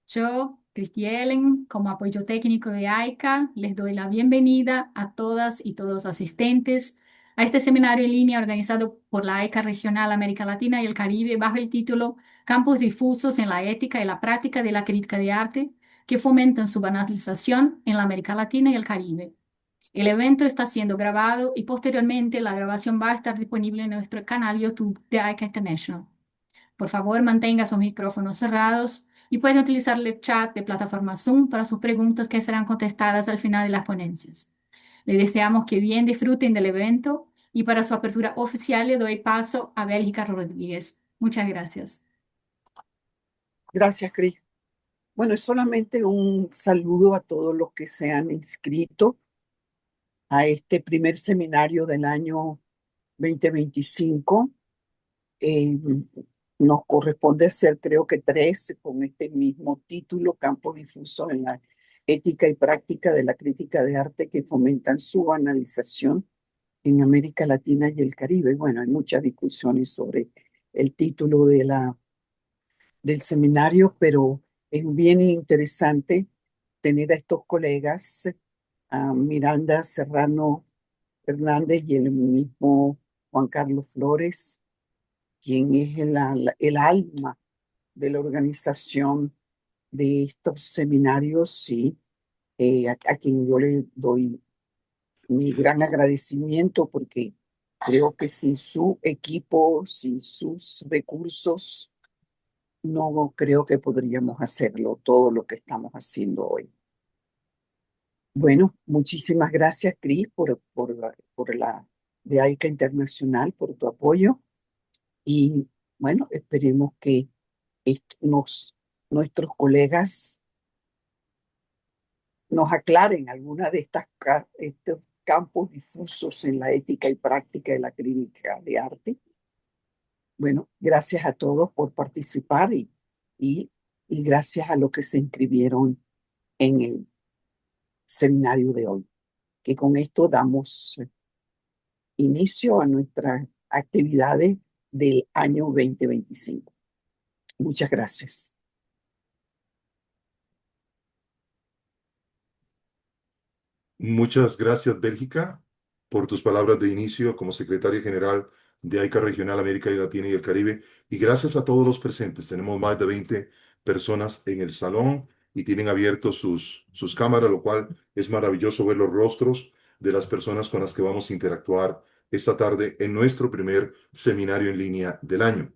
Yo, Cristi Ellen, como apoyo técnico de AICA, les doy la bienvenida a todas y todos asistentes a este seminario en línea organizado por la AICA Regional América Latina y el Caribe bajo el título Campos difusos en la ética y la práctica de la crítica de arte que fomentan su banalización en la América Latina y el Caribe. El evento está siendo grabado y posteriormente la grabación va a estar disponible en nuestro canal YouTube de AICA International. Por favor, mantenga sus micrófonos cerrados y pueden utilizar el chat de plataforma Zoom para sus preguntas que serán contestadas al final de las ponencias. Les deseamos que bien disfruten del evento y para su apertura oficial le doy paso a Bélgica Rodríguez. Muchas gracias. Gracias, Cris. Bueno, es solamente un saludo a todos los que se han inscrito a este primer seminario del año 2025. Eh, Nos corresponde hacer, creo que tres, con este mismo título, Campo Difuso en la ética y práctica de la crítica de arte que fomentan su analización en América Latina y el Caribe. Bueno, hay muchas discusiones sobre el título del seminario, pero es bien interesante tener a estos colegas, a Miranda Serrano Fernández y el mismo Juan Carlos Flores, quien es el alma de la organización de estos seminarios, sí, a quien yo le doy mi gran agradecimiento porque creo que sin su equipo, sin sus recursos, no creo que podríamos hacerlo todo lo que estamos haciendo hoy. Bueno, muchísimas gracias, Cris, por la de AICA Internacional, por tu apoyo. Y bueno, esperemos que nuestros colegas nos aclaren alguna de estos campos difusos en la ética y práctica de la crítica de arte. Bueno, gracias a todos por participar y, y gracias a los que se inscribieron en el seminario de hoy, que con esto damos inicio a nuestras actividades del año 2025. Muchas gracias. Muchas gracias, Bélgica, por tus palabras de inicio como secretaria general de AICA Regional América Latina y el Caribe. Y gracias a todos los presentes. Tenemos más de 20 personas en el salón y tienen abiertos sus cámaras, lo cual es maravilloso ver los rostros de las personas con las que vamos a interactuar esta tarde en nuestro primer seminario en línea del año.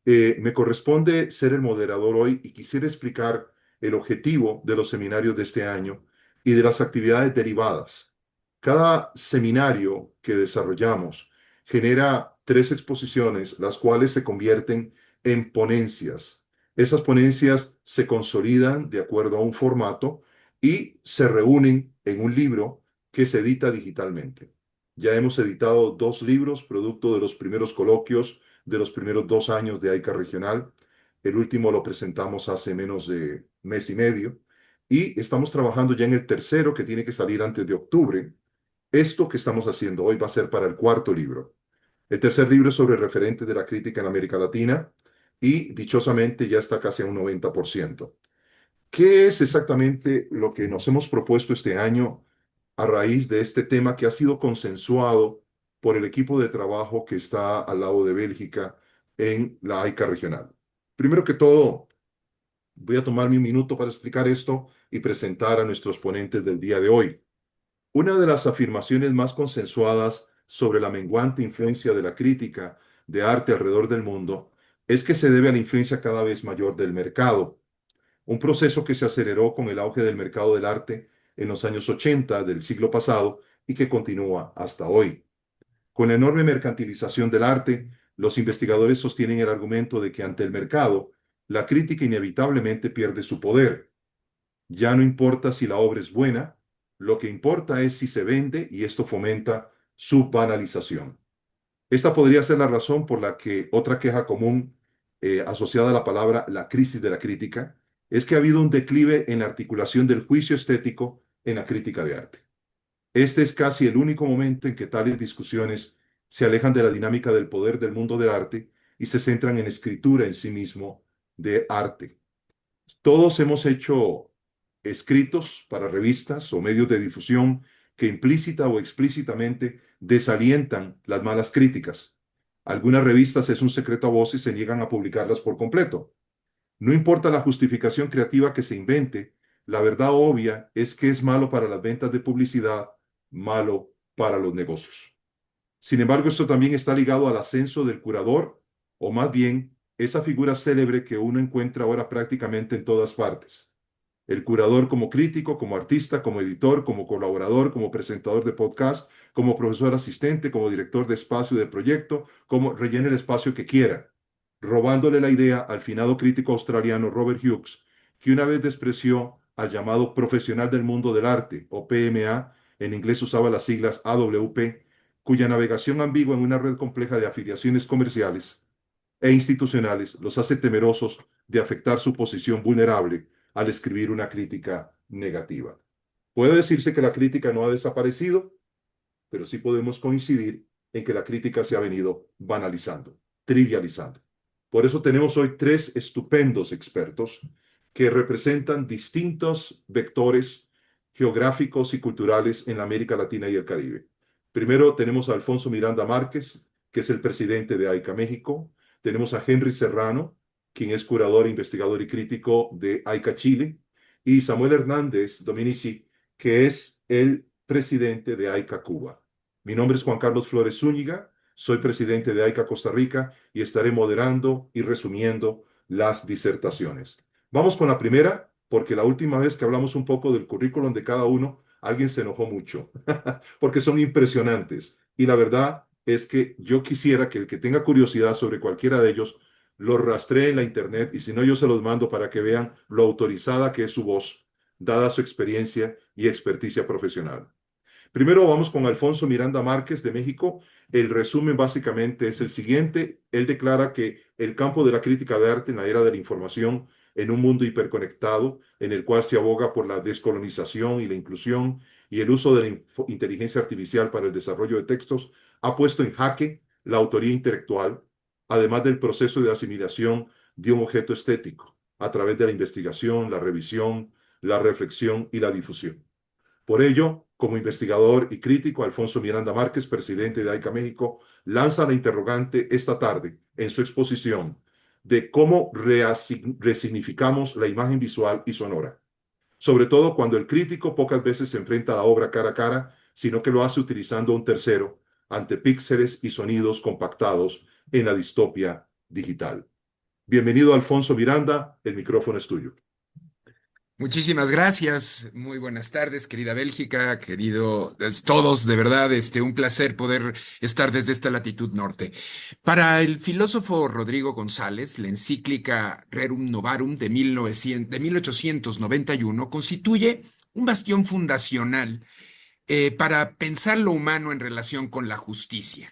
Me corresponde ser el moderador hoy y quisiera explicar el objetivo de los seminarios de este año y de las actividades derivadas. Cada seminario que desarrollamos genera 3 exposiciones, las cuales se convierten en ponencias. Esas ponencias se consolidan de acuerdo a un formato y se reúnen en un libro que se edita digitalmente. Ya hemos editado 2 libros, producto de los primeros coloquios de los primeros 2 años de AICA Regional. El último lo presentamos hace menos de mes y medio y estamos trabajando ya en el tercero que tiene que salir antes de octubre. Esto que estamos haciendo hoy va a ser para el 4.º libro. El tercer libro es sobre referentes de la crítica en América Latina y dichosamente ya está casi a un 90%. ¿Qué es exactamente lo que nos hemos propuesto este año a raíz de este tema que ha sido consensuado por el equipo de trabajo que está al lado de Bélgica en la AICA regional? Primero que todo, voy a tomarme un minuto para explicar esto y presentar a nuestros ponentes del día de hoy. Una de las afirmaciones más consensuadas sobre la menguante influencia de la crítica de arte alrededor del mundo es que se debe a la influencia cada vez mayor del mercado, un proceso que se aceleró con el auge del mercado del arte en los años 80 del siglo pasado y que continúa hasta hoy. Con la enorme mercantilización del arte, los investigadores sostienen el argumento de que ante el mercado, la crítica inevitablemente pierde su poder. Ya no importa si la obra es buena, lo que importa es si se vende y esto fomenta su banalización. Esta podría ser la razón por la que otra queja común asociada a la palabra la crisis de la crítica es que ha habido un declive en la articulación del juicio estético en la crítica de arte. Este es casi el único momento en que tales discusiones se alejan de la dinámica del poder del mundo del arte y se centran en escritura en sí mismo de arte. Todos hemos hecho escritos para revistas o medios de difusión que implícita o explícitamente desalientan las malas críticas. Algunas revistas es un secreto a voces y se niegan a publicarlas por completo. No importa la justificación creativa que se invente, la verdad obvia es que es malo para las ventas de publicidad, malo para los negocios. Sin embargo, esto también está ligado al ascenso del curador, o más bien esa figura célebre que uno encuentra ahora prácticamente en todas partes. El curador como crítico, como artista, como editor, como colaborador, como presentador de podcast, como profesor asistente, como director de espacio de proyecto, como rellene el espacio que quiera, robándole la idea al finado crítico australiano Robert Hughes, que una vez despreció al llamado profesional del mundo del arte, o PMA, en inglés usaba las siglas AWP, cuya navegación ambigua en una red compleja de afiliaciones comerciales e institucionales los hace temerosos de afectar su posición vulnerable al escribir una crítica negativa. Puede decirse que la crítica no ha desaparecido, pero sí podemos coincidir en que la crítica se ha venido banalizando, trivializando. Por eso tenemos hoy tres estupendos expertos que representan distintos vectores geográficos y culturales en la América Latina y el Caribe. Primero tenemos a Alfonso Miranda Márquez, que es el presidente de AICA México. Tenemos a Henry Serrano, quien es curador, investigador y crítico de AICA Chile. Y Samuel Hernández Dominici, que es el presidente de AICA Cuba. Mi nombre es Juan Carlos Flores Zúñiga, soy presidente de AICA Costa Rica y estaré moderando y resumiendo las disertaciones. Vamos con la primera, porque la última vez que hablamos un poco del currículum de cada uno, alguien se enojó mucho, porque son impresionantes. Y la verdad es que yo quisiera que el que tenga curiosidad sobre cualquiera de ellos, los rastree en la internet y si no, yo se los mando para que vean lo autorizada que es su voz, dada su experiencia y experticia profesional. Primero vamos con Alfonso Miranda Márquez de México. El resumen básicamente es el siguiente. Él declara que el campo de la crítica de arte en la era de la información, en un mundo hiperconectado, en el cual se aboga por la descolonización y la inclusión y el uso de la inteligencia artificial para el desarrollo de textos, ha puesto en jaque la autoría intelectual, además del proceso de asimilación de un objeto estético, a través de la investigación, la revisión, la reflexión y la difusión. Por ello, como investigador y crítico, Alfonso Miranda Márquez, presidente de AICA México, lanza la interrogante esta tarde en su exposición de cómo resignificamos la imagen visual y sonora, sobre todo cuando el crítico pocas veces se enfrenta a la obra cara a cara, sino que lo hace utilizando un tercero ante píxeles y sonidos compactados en la distopia digital. Bienvenido, Alfonso Miranda, el micrófono es tuyo. Muchísimas gracias. Muy buenas tardes, querida Bélgica, querido todos, de verdad, un placer poder estar desde esta latitud norte. Para el filósofo Rodrigo González, la encíclica Rerum Novarum de 1891 constituye un bastión fundacional para pensar lo humano en relación con la justicia.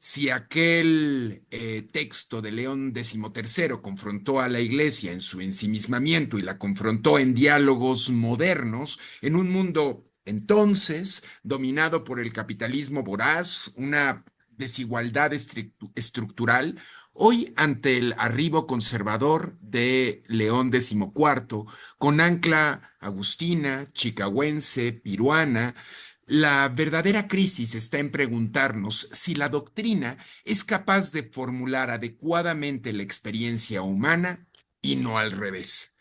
Si aquel texto de León XIII confrontó a la Iglesia en su ensimismamiento y la confrontó en diálogos modernos, en un mundo entonces dominado por el capitalismo voraz, una desigualdad estructural, hoy ante el arribo conservador de León XIV, con ancla agustina, chicahuense, piruana, la verdadera crisis está en preguntarnos si la doctrina es capaz de formular adecuadamente la experiencia humana y no al revés.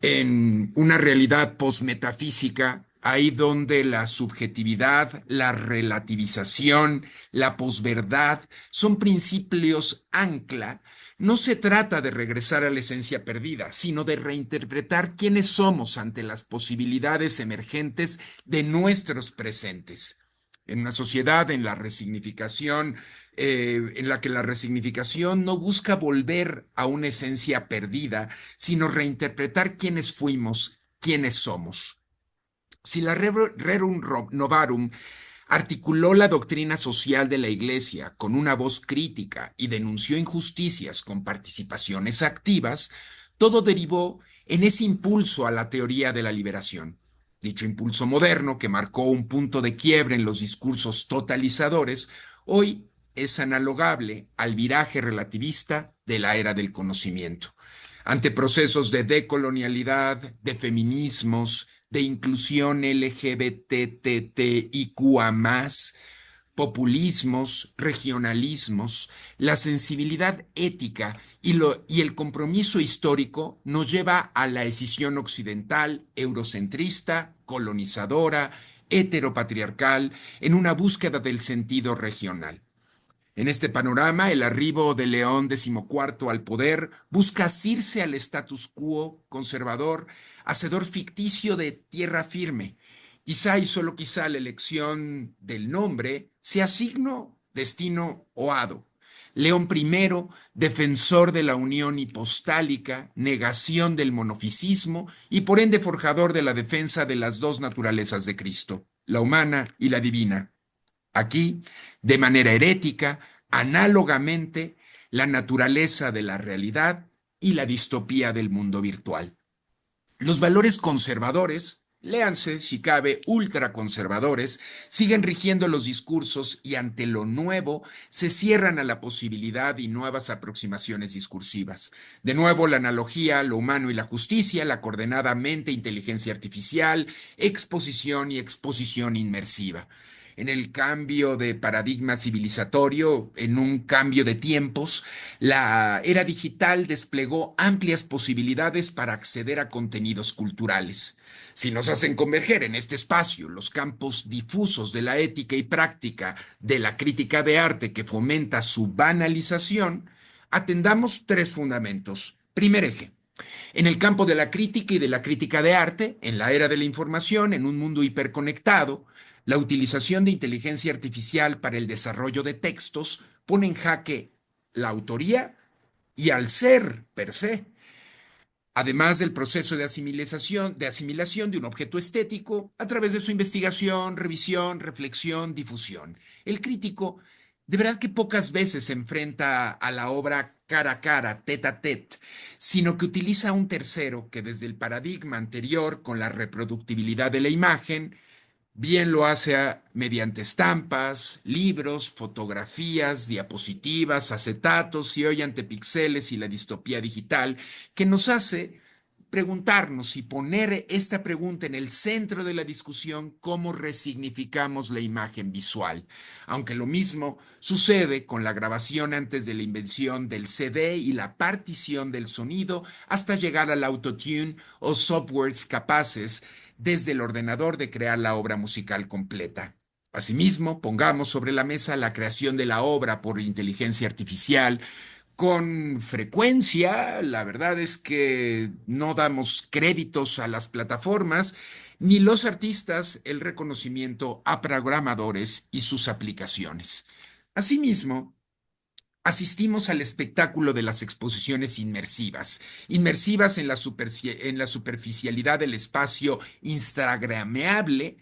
En una realidad posmetafísica, ahí donde la subjetividad, la relativización, la posverdad son principios ancla, no se trata de regresar a la esencia perdida, sino de reinterpretar quiénes somos ante las posibilidades emergentes de nuestros presentes. En una sociedad en la que la resignificación no busca volver a una esencia perdida, sino reinterpretar quiénes fuimos, quiénes somos. Si la Rerum Novarum articuló la doctrina social de la Iglesia con una voz crítica y denunció injusticias con participaciones activas, todo derivó en ese impulso a la teoría de la liberación. Dicho impulso moderno, que marcó un punto de quiebre en los discursos totalizadores, hoy es analogable al viraje relativista de la era del conocimiento. ante procesos de decolonialidad, de feminismos, de inclusión LGBTTIQA+, populismos, regionalismos, la sensibilidad ética y el compromiso histórico nos lleva a la escisión occidental, eurocentrista, colonizadora, heteropatriarcal, en una búsqueda del sentido regional. En este panorama, el arribo de León XIV al poder busca asirse al status quo conservador, hacedor ficticio de tierra firme. Quizá y solo quizá la elección del nombre sea signo, destino o hado. León I, defensor de la unión hipostálica, negación del monofisismo y por ende forjador de la defensa de las dos naturalezas de Cristo, la humana y la divina. Aquí, de manera herética, análogamente, la naturaleza de la realidad y la distopía del mundo virtual. Los valores conservadores, léanse si cabe ultraconservadores, siguen rigiendo los discursos y ante lo nuevo se cierran a la posibilidad y nuevas aproximaciones discursivas. De nuevo la analogía, lo humano y la justicia, la coordenada mente-inteligencia artificial, exposición y exposición inmersiva. En el cambio de paradigma civilizatorio, en un cambio de tiempos, la era digital desplegó amplias posibilidades para acceder a contenidos culturales. Si nos hacen converger en este espacio los campos difusos de la ética y práctica de la crítica de arte que fomenta su banalización, atendamos tres fundamentos. Primer eje. En el campo de la crítica y de la crítica de arte, en la era de la información, en un mundo hiperconectado, la utilización de inteligencia artificial para el desarrollo de textos pone en jaque la autoría y al ser per se, además del proceso de asimilación de un objeto estético a través de su investigación, revisión, reflexión, difusión. El crítico de verdad que pocas veces se enfrenta a la obra cara a cara, tete a tete, sino que utiliza a un tercero que desde el paradigma anterior con la reproductibilidad de la imagen, bien lo hace mediante estampas, libros, fotografías, diapositivas, acetatos y hoy ante píxeles y la distopía digital, que nos hace preguntarnos y poner esta pregunta en el centro de la discusión, cómo resignificamos la imagen visual. Aunque lo mismo sucede con la grabación antes de la invención del CD y la partición del sonido hasta llegar al autotune o softwares capaces desde el ordenador de crear la obra musical completa. Asimismo, pongamos sobre la mesa la creación de la obra por inteligencia artificial. Con frecuencia, la verdad es que no damos créditos a las plataformas ni los artistas el reconocimiento a programadores y sus aplicaciones. Asimismo, asistimos al espectáculo de las exposiciones inmersivas en la superficialidad del espacio instagrameable,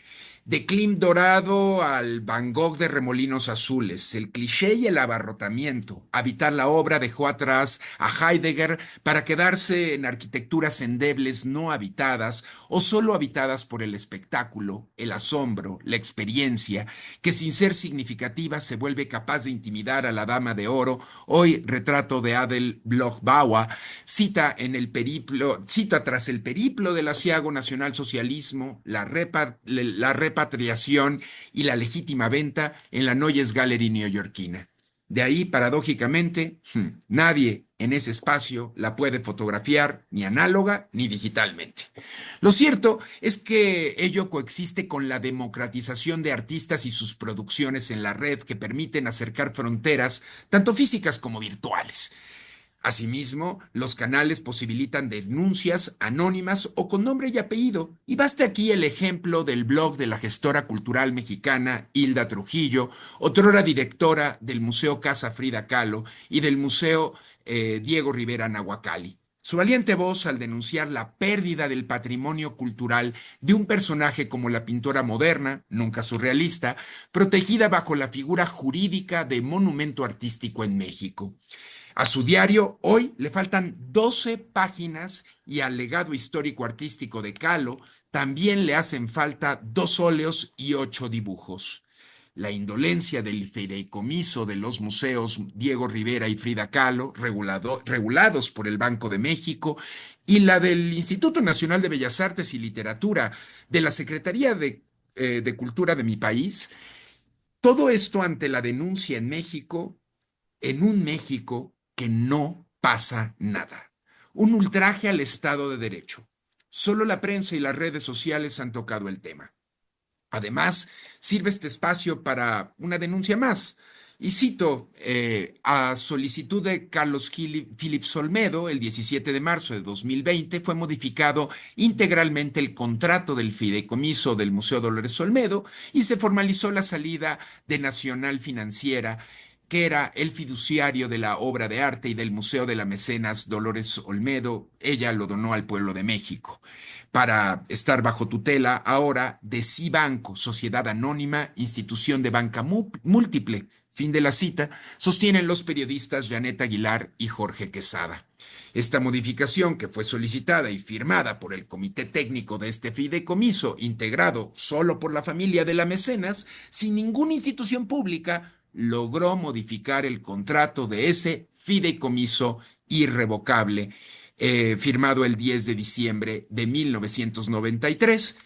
de Klim dorado al Van Gogh de remolinos azules, el cliché y el abarrotamiento. Habitar la obra dejó atrás a Heidegger para quedarse en arquitecturas endebles no habitadas o solo habitadas por el espectáculo, el asombro, la experiencia, que sin ser significativa se vuelve capaz de intimidar a la dama de oro. Hoy, retrato de Adel Bloch-Bauer, cita tras el periplo del asiago nacionalsocialismo, la repatriación y la legítima venta en la Noyes Gallery neoyorquina. De ahí, paradójicamente, nadie en ese espacio la puede fotografiar ni análoga ni digitalmente. Lo cierto es que ello coexiste con la democratización de artistas y sus producciones en la red que permiten acercar fronteras, tanto físicas como virtuales. Asimismo, los canales posibilitan denuncias anónimas o con nombre y apellido, y basta aquí el ejemplo del blog de la gestora cultural mexicana Hilda Trujillo, otrora directora del Museo Casa Frida Kahlo y del Museo Diego Rivera Nahuacalli. Su valiente voz al denunciar la pérdida del patrimonio cultural de un personaje como la pintora moderna, nunca surrealista, protegida bajo la figura jurídica de monumento artístico en México. A su diario hoy le faltan 12 páginas y al legado histórico-artístico de Kahlo también le hacen falta 2 óleos y 8 dibujos. la indolencia del fideicomiso de los museos Diego Rivera y Frida Kahlo, regulados por el Banco de México, y la del Instituto Nacional de Bellas Artes y Literatura, de la Secretaría de Cultura de mi país. Todo esto ante la denuncia en México, en un México que no pasa nada. Un ultraje al Estado de Derecho. Solo la prensa y las redes sociales han tocado el tema. Además, sirve este espacio para una denuncia más. Y cito, a solicitud de Carlos Phillips Olmedo, el 17 de marzo de 2020 fue modificado integralmente el contrato del fideicomiso del Museo Dolores Olmedo y se formalizó la salida de Nacional Financiera, que era el fiduciario de la obra de arte y del Museo de la Mecenas Dolores Olmedo. Ella lo donó al pueblo de México para estar bajo tutela ahora de Cibanco, Sociedad Anónima, institución de banca múltiple. Fin de la cita, sostienen los periodistas Janet Aguilar y Jorge Quesada. Esta modificación, que fue solicitada y firmada por el comité técnico de este fideicomiso, integrado solo por la familia de la mecenas, sin ninguna institución pública, logró modificar el contrato de ese fideicomiso irrevocable, firmado el 10 de diciembre de 1993.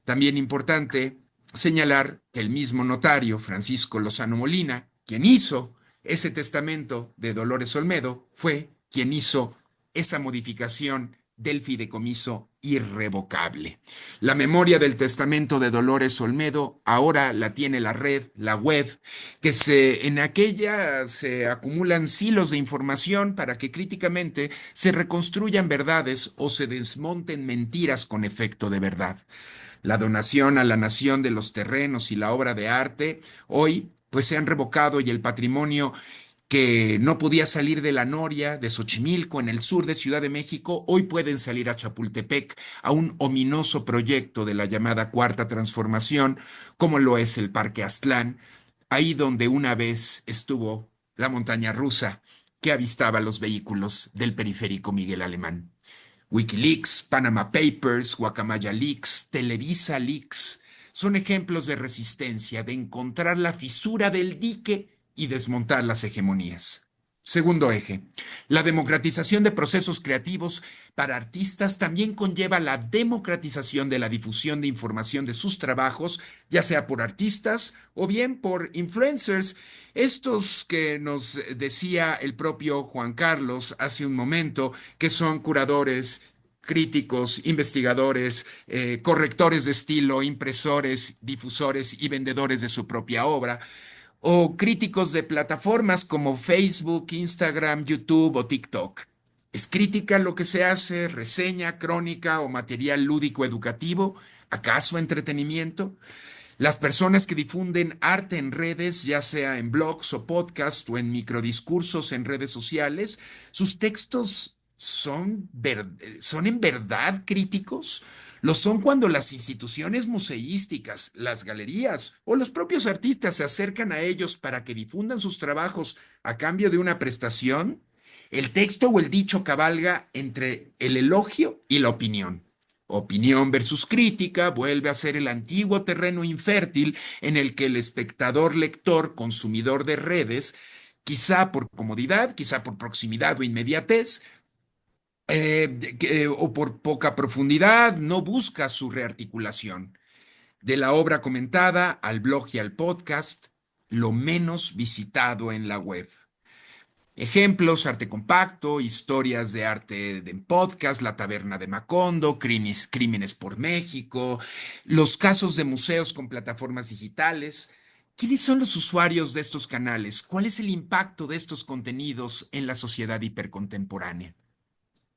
También importante señalar que el mismo notario, Francisco Lozano Molina, quien hizo ese testamento de Dolores Olmedo, fue quien hizo esa modificación del fideicomiso irrevocable. La memoria del testamento de Dolores Olmedo ahora la tiene la red, la web, en aquella se acumulan silos de información para que críticamente se reconstruyan verdades o se desmonten mentiras con efecto de verdad. La donación a la nación de los terrenos y la obra de arte hoy pues se han revocado, y el patrimonio que no podía salir de la Noria, de Xochimilco, en el sur de Ciudad de México, hoy pueden salir a Chapultepec, a un ominoso proyecto de la llamada Cuarta Transformación, como lo es el Parque Aztlán, ahí donde una vez estuvo la montaña rusa que avistaba los vehículos del periférico Miguel Alemán. WikiLeaks, Panama Papers, Guacamaya Leaks, Televisa Leaks son ejemplos de resistencia, de encontrar la fisura del dique y desmontar las hegemonías. Segundo eje, la democratización de procesos creativos para artistas también conlleva la democratización de la difusión de información de sus trabajos, ya sea por artistas o bien por influencers. Estos que nos decía el propio Juan Carlos hace un momento, que son curadores, críticos, investigadores, correctores de estilo, impresores, difusores y vendedores de su propia obra, o críticos de plataformas como Facebook, Instagram, YouTube o TikTok. ¿Es crítica lo que se hace, reseña, crónica o material lúdico educativo? ¿Acaso entretenimiento? Las personas que difunden arte en redes, ya sea en blogs o podcasts o en microdiscursos en redes sociales, sus textos son en verdad críticos. Lo son cuando las instituciones museísticas, las galerías o los propios artistas se acercan a ellos para que difundan sus trabajos a cambio de una prestación. El texto o el dicho cabalga entre el elogio y la opinión. Opinión versus crítica vuelve a ser el antiguo terreno infértil en el que el espectador, lector, consumidor de redes, quizá por comodidad, quizá por proximidad o inmediatez, o por poca profundidad, no busca su rearticulación. De la obra comentada al blog y al podcast, lo menos visitado en la web. Ejemplos: Arte Compacto, historias de arte en podcast, La Taberna de Macondo, Crímenes por México, los casos de museos con plataformas digitales. ¿Quiénes son los usuarios de estos canales? ¿Cuál es el impacto de estos contenidos en la sociedad hipercontemporánea?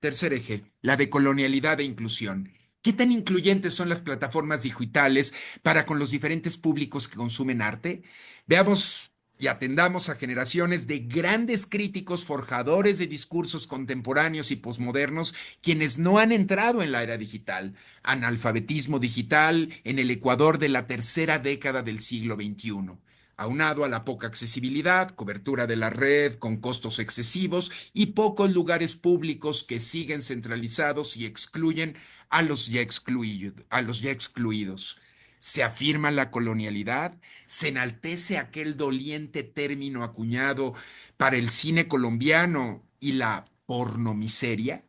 Tercer eje, la decolonialidad e inclusión. ¿Qué tan incluyentes son las plataformas digitales para con los diferentes públicos que consumen arte? Veamos y atendamos a generaciones de grandes críticos, forjadores de discursos contemporáneos y posmodernos, quienes no han entrado en la era digital. Analfabetismo digital en el Ecuador de la tercera década del siglo XXI. Aunado a la poca accesibilidad, cobertura de la red con costos excesivos y pocos lugares públicos que siguen centralizados y excluyen a los ya excluidos. se afirma la colonialidad, se enaltece aquel doliente término acuñado para el cine colombiano y la pornomiseria,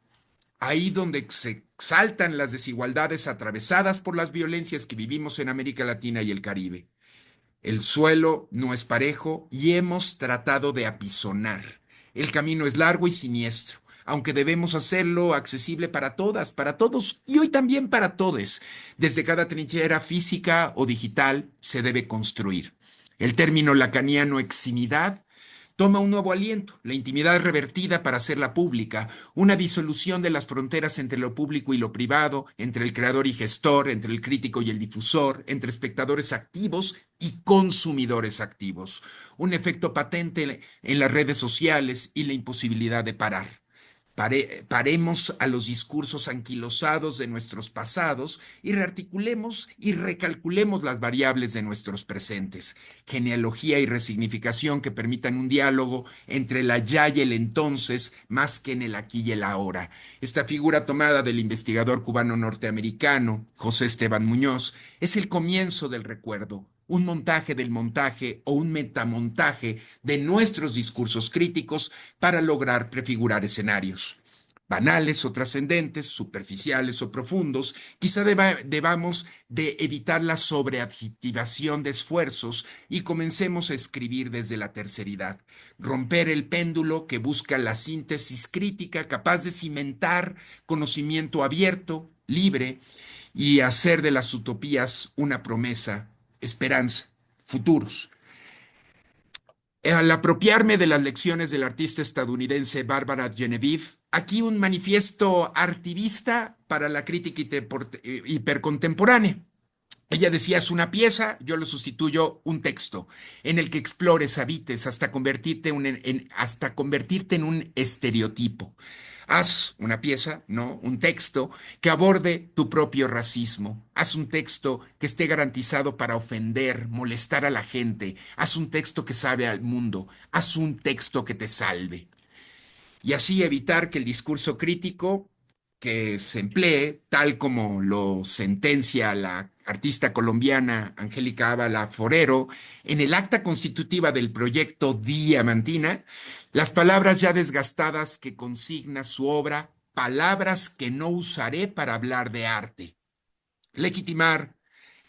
ahí donde se exaltan las desigualdades atravesadas por las violencias que vivimos en América Latina y el Caribe. El suelo no es parejo y hemos tratado de apisonar. El camino es largo y siniestro, aunque debemos hacerlo accesible para todas, para todos y hoy también para todes. Desde cada trinchera física o digital se debe construir. El término lacaniano eximidad toma un nuevo aliento, la intimidad revertida para hacerla pública, una disolución de las fronteras entre lo público y lo privado, entre el creador y gestor, entre el crítico y el difusor, entre espectadores activos y consumidores activos, un efecto patente en las redes sociales y la imposibilidad de parar. Paremos a los discursos anquilosados de nuestros pasados y rearticulemos y recalculemos las variables de nuestros presentes. Genealogía y resignificación que permitan un diálogo entre el allá y el entonces, más que en el aquí y el ahora. Esta figura tomada del investigador cubano norteamericano José Esteban Muñoz es el comienzo del recuerdo, un montaje del montaje o un metamontaje de nuestros discursos críticos para lograr prefigurar escenarios. Banales o trascendentes, superficiales o profundos, quizá debamos de evitar la sobreadjetivación de esfuerzos y comencemos a escribir desde la terceridad, romper el péndulo que busca la síntesis crítica capaz de cimentar conocimiento abierto, libre, y hacer de las utopías una promesa, esperanza, futuros. Al apropiarme de las lecciones del artista estadounidense Barbara Genevieve, aquí un manifiesto artivista para la crítica hipercontemporánea. Ella decía, es una pieza, yo lo sustituyo un texto, en el que explores, habites, hasta convertirte en un estereotipo. Haz una pieza, ¿no? Un texto que aborde tu propio racismo. Haz un texto que esté garantizado para ofender, molestar a la gente. Haz un texto que salve al mundo. Haz un texto que te salve. Y así evitar que el discurso crítico que se emplee, tal como lo sentencia la artista colombiana Angélica Ábala Forero en el acta constitutiva del proyecto Diamantina, las palabras ya desgastadas que consigna su obra, palabras que no usaré para hablar de arte. Legitimar,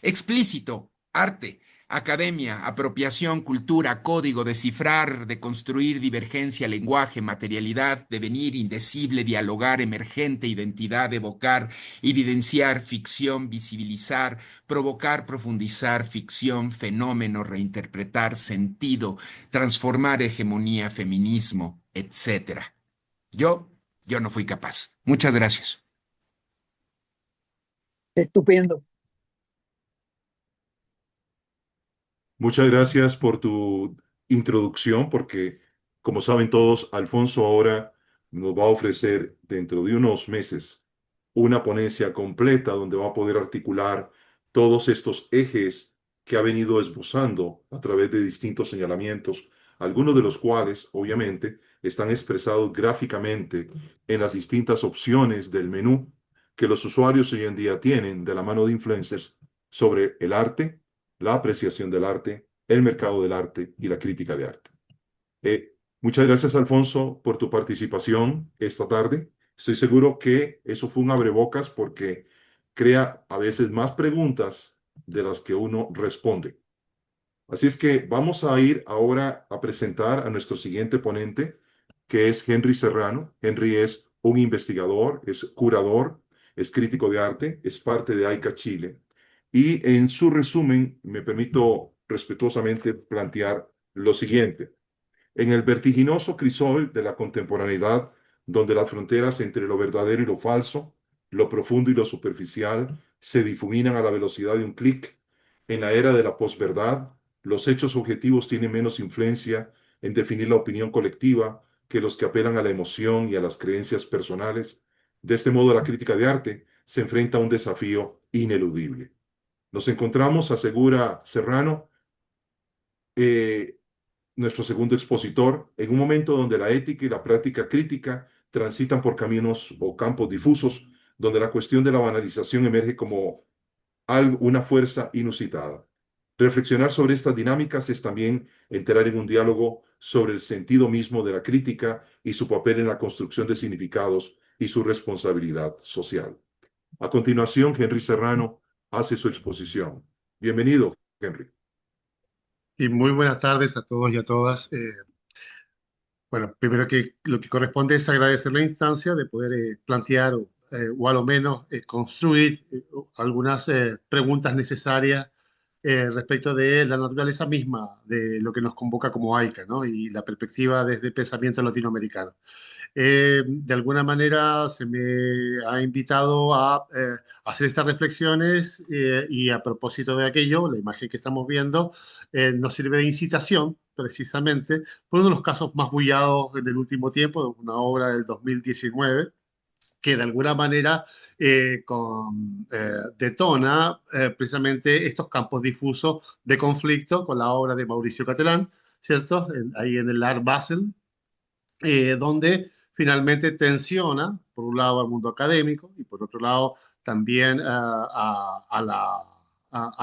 explícito, arte, academia, apropiación, cultura, código, descifrar, deconstruir, divergencia, lenguaje, materialidad, devenir, indecible, dialogar, emergente, identidad, evocar, evidenciar, ficción, visibilizar, provocar, profundizar, ficción, fenómeno, reinterpretar, sentido, transformar, hegemonía, feminismo, etcétera. Yo no fui capaz. Muchas gracias. Estupendo. Muchas gracias por tu introducción, porque como saben todos, Alfonso ahora nos va a ofrecer dentro de unos meses una ponencia completa donde va a poder articular todos estos ejes que ha venido esbozando a través de distintos señalamientos, algunos de los cuales obviamente están expresados gráficamente en las distintas opciones del menú que los usuarios hoy en día tienen de la mano de influencers sobre el arte, la apreciación del arte, el mercado del arte y la crítica de arte. Muchas gracias, Alfonso, por tu participación esta tarde. Estoy seguro que eso fue un abrebocas porque crea a veces más preguntas de las que uno responde. Así es que vamos a ir ahora a presentar a nuestro siguiente ponente, que es Henry Serrano. Henry es un investigador, es curador, es crítico de arte, es parte de AICA Chile. Y en su resumen, me permito respetuosamente plantear lo siguiente. En el vertiginoso crisol de la contemporaneidad, donde las fronteras entre lo verdadero y lo falso, lo profundo y lo superficial, se difuminan a la velocidad de un clic, en la era de la posverdad, los hechos objetivos tienen menos influencia en definir la opinión colectiva que los que apelan a la emoción y a las creencias personales. De este modo, la crítica de arte se enfrenta a un desafío ineludible. Nos encontramos, asegura Serrano, nuestro segundo expositor, en un momento donde la ética y la práctica crítica transitan por caminos o campos difusos, donde la cuestión de la banalización emerge como una fuerza inusitada. Reflexionar sobre estas dinámicas es también entrar en un diálogo sobre el sentido mismo de la crítica y su papel en la construcción de significados y su responsabilidad social. A continuación, Henry Serrano hace su exposición. Bienvenido, Henry. Y muy buenas tardes a todos y a todas. Bueno, primero que lo que corresponde es agradecer la instancia de poder plantear o a lo menos construir algunas preguntas necesarias respecto de la naturaleza misma de lo que nos convoca como AICA, ¿no? Y la perspectiva desde el pensamiento latinoamericano. De alguna manera se me ha invitado a hacer estas reflexiones y a propósito de aquello, la imagen que estamos viendo nos sirve de incitación precisamente por uno de los casos más bullados en el último tiempo, una obra del 2019 que de alguna manera detona precisamente estos campos difusos de conflicto con la obra de Mauricio Catalán, ¿cierto? Ahí en el Art Basel, donde finalmente tensiona, por un lado, al mundo académico y por otro lado también a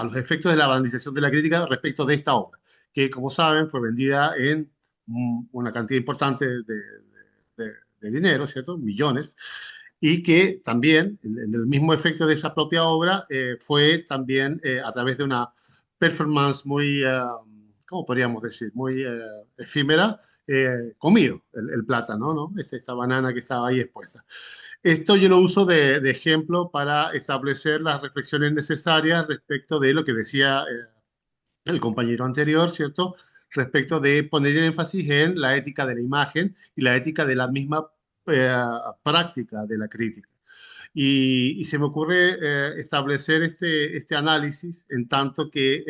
los efectos de la banalización de la crítica respecto de esta obra, que como saben fue vendida en una cantidad importante de dinero, ¿cierto? Millones, y que también, en el mismo efecto de esa propia obra, fue también a través de una performance muy, ¿cómo podríamos decir? Muy efímera, comido el plátano, ¿no? Esta banana que estaba ahí expuesta. Esto yo lo uso de ejemplo para establecer las reflexiones necesarias respecto de lo que decía el compañero anterior, ¿cierto? Respecto de poner el énfasis en la ética de la imagen y la ética de la misma eh, práctica de la crítica. Y se me ocurre establecer este análisis en tanto que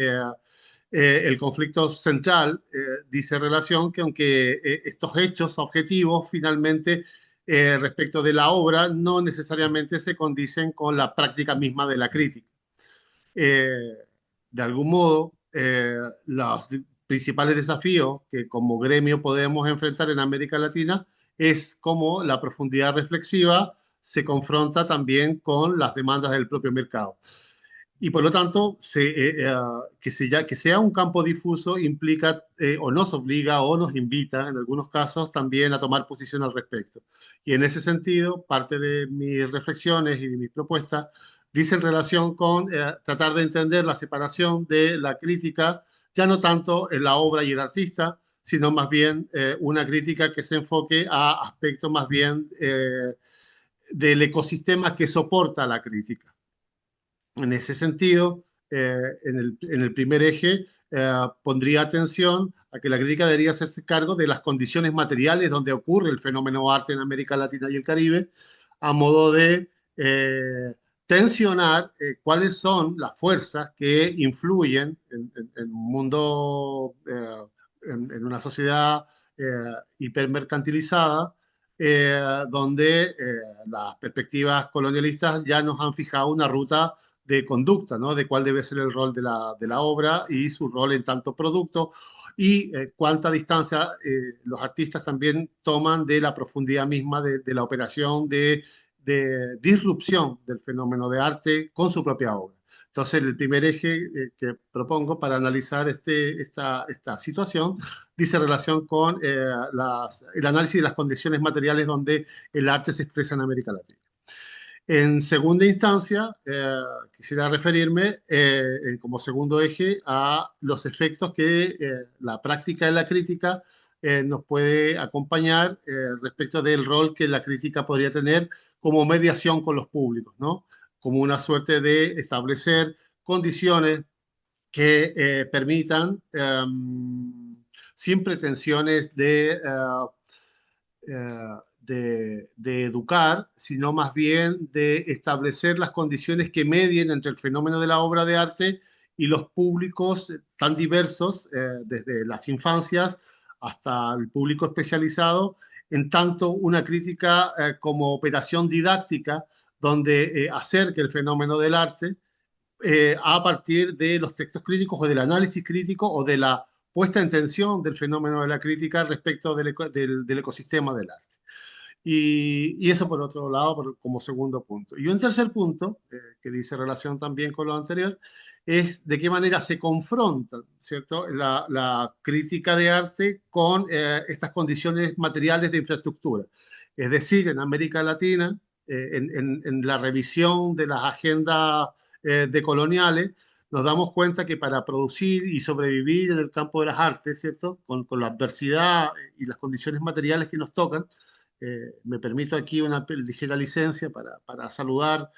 el conflicto central dice relación que aunque estos hechos objetivos finalmente respecto de la obra no necesariamente se condicen con la práctica misma de la crítica. Eh, de algún modo, los principales desafíos que como gremio podemos enfrentar en América Latina es cómo la profundidad reflexiva se confronta también con las demandas del propio mercado. Y por lo tanto, que sea un campo difuso implica o nos obliga o nos invita, en algunos casos, también a tomar posición al respecto. Y en ese sentido, parte de mis reflexiones y de mis propuestas dice en relación con tratar de entender la separación de la crítica, ya no tanto en la obra y el artista, sino más bien una crítica que se enfoque a aspectos más bien del ecosistema que soporta la crítica. En ese sentido, en el primer eje, pondría atención a que la crítica debería hacerse cargo de las condiciones materiales donde ocurre el fenómeno arte en América Latina y el Caribe, a modo de tensionar cuáles son las fuerzas que influyen en un mundo, en una sociedad hipermercantilizada, donde las perspectivas colonialistas ya nos han fijado una ruta de conducta, ¿no? De cuál debe ser el rol de la obra y su rol en tanto producto y cuánta distancia los artistas también toman de la profundidad misma de la operación de disrupción del fenómeno de arte con su propia obra. Entonces, el primer eje que propongo para analizar esta situación dice relación con el análisis de las condiciones materiales donde el arte se expresa en América Latina. En segunda instancia, quisiera referirme como segundo eje a los efectos que la práctica de la crítica nos puede acompañar respecto del rol que la crítica podría tener como mediación con los públicos, ¿no? Como una suerte de establecer condiciones que permitan, sin pretensiones de educar, sino más bien de establecer las condiciones que medien entre el fenómeno de la obra de arte y los públicos tan diversos, desde las infancias hasta el público especializado, en tanto una crítica como operación didáctica, donde acerque el fenómeno del arte a partir de los textos críticos o del análisis crítico o de la puesta en tensión del fenómeno de la crítica respecto del ecosistema del arte. Y eso por otro lado, como segundo punto. Y un tercer punto, que dice relación también con lo anterior, es de qué manera se confronta, ¿cierto?, la crítica de arte con estas condiciones materiales de infraestructura. Es decir, en América Latina, en la revisión de las agendas decoloniales, nos damos cuenta que para producir y sobrevivir en el campo de las artes, ¿cierto?, con la adversidad y las condiciones materiales que nos tocan, me permito aquí una ligera licencia para saludar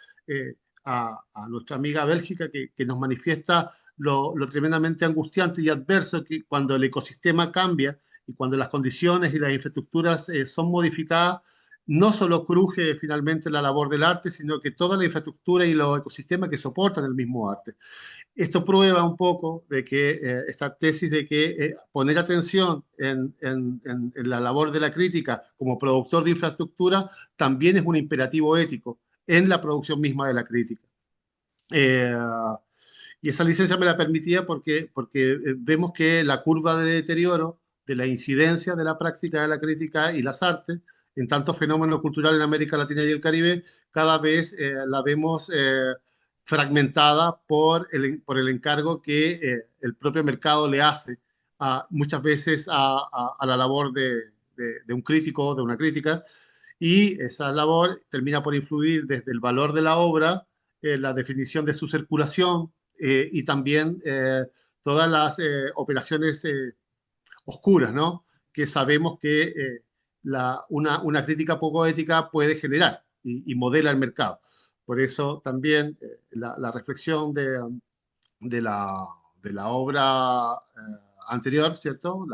a nuestra amiga Bélgica que nos manifiesta lo tremendamente angustiante y adverso que cuando el ecosistema cambia y cuando las condiciones y las infraestructuras son modificadas, no solo cruje finalmente la labor del arte, sino que toda la infraestructura y los ecosistemas que soportan el mismo arte. Esto prueba un poco de que esta tesis de que poner atención en la labor de la crítica como productor de infraestructura también es un imperativo ético en la producción misma de la crítica. Eh, y esa licencia me la permitía porque vemos que la curva de deterioro de la incidencia de la práctica de la crítica y las artes en tantos fenómenos culturales en América Latina y el Caribe, cada vez la vemos fragmentada por el encargo que el propio mercado le hace muchas veces a la labor de un crítico, de una crítica, y esa labor termina por influir desde el valor de la obra, la definición de su circulación y también todas las operaciones oscuras, ¿no?, que sabemos que una crítica poco ética puede generar y modela el mercado. Por eso también la reflexión de la, de la obra anterior, ¿cierto?,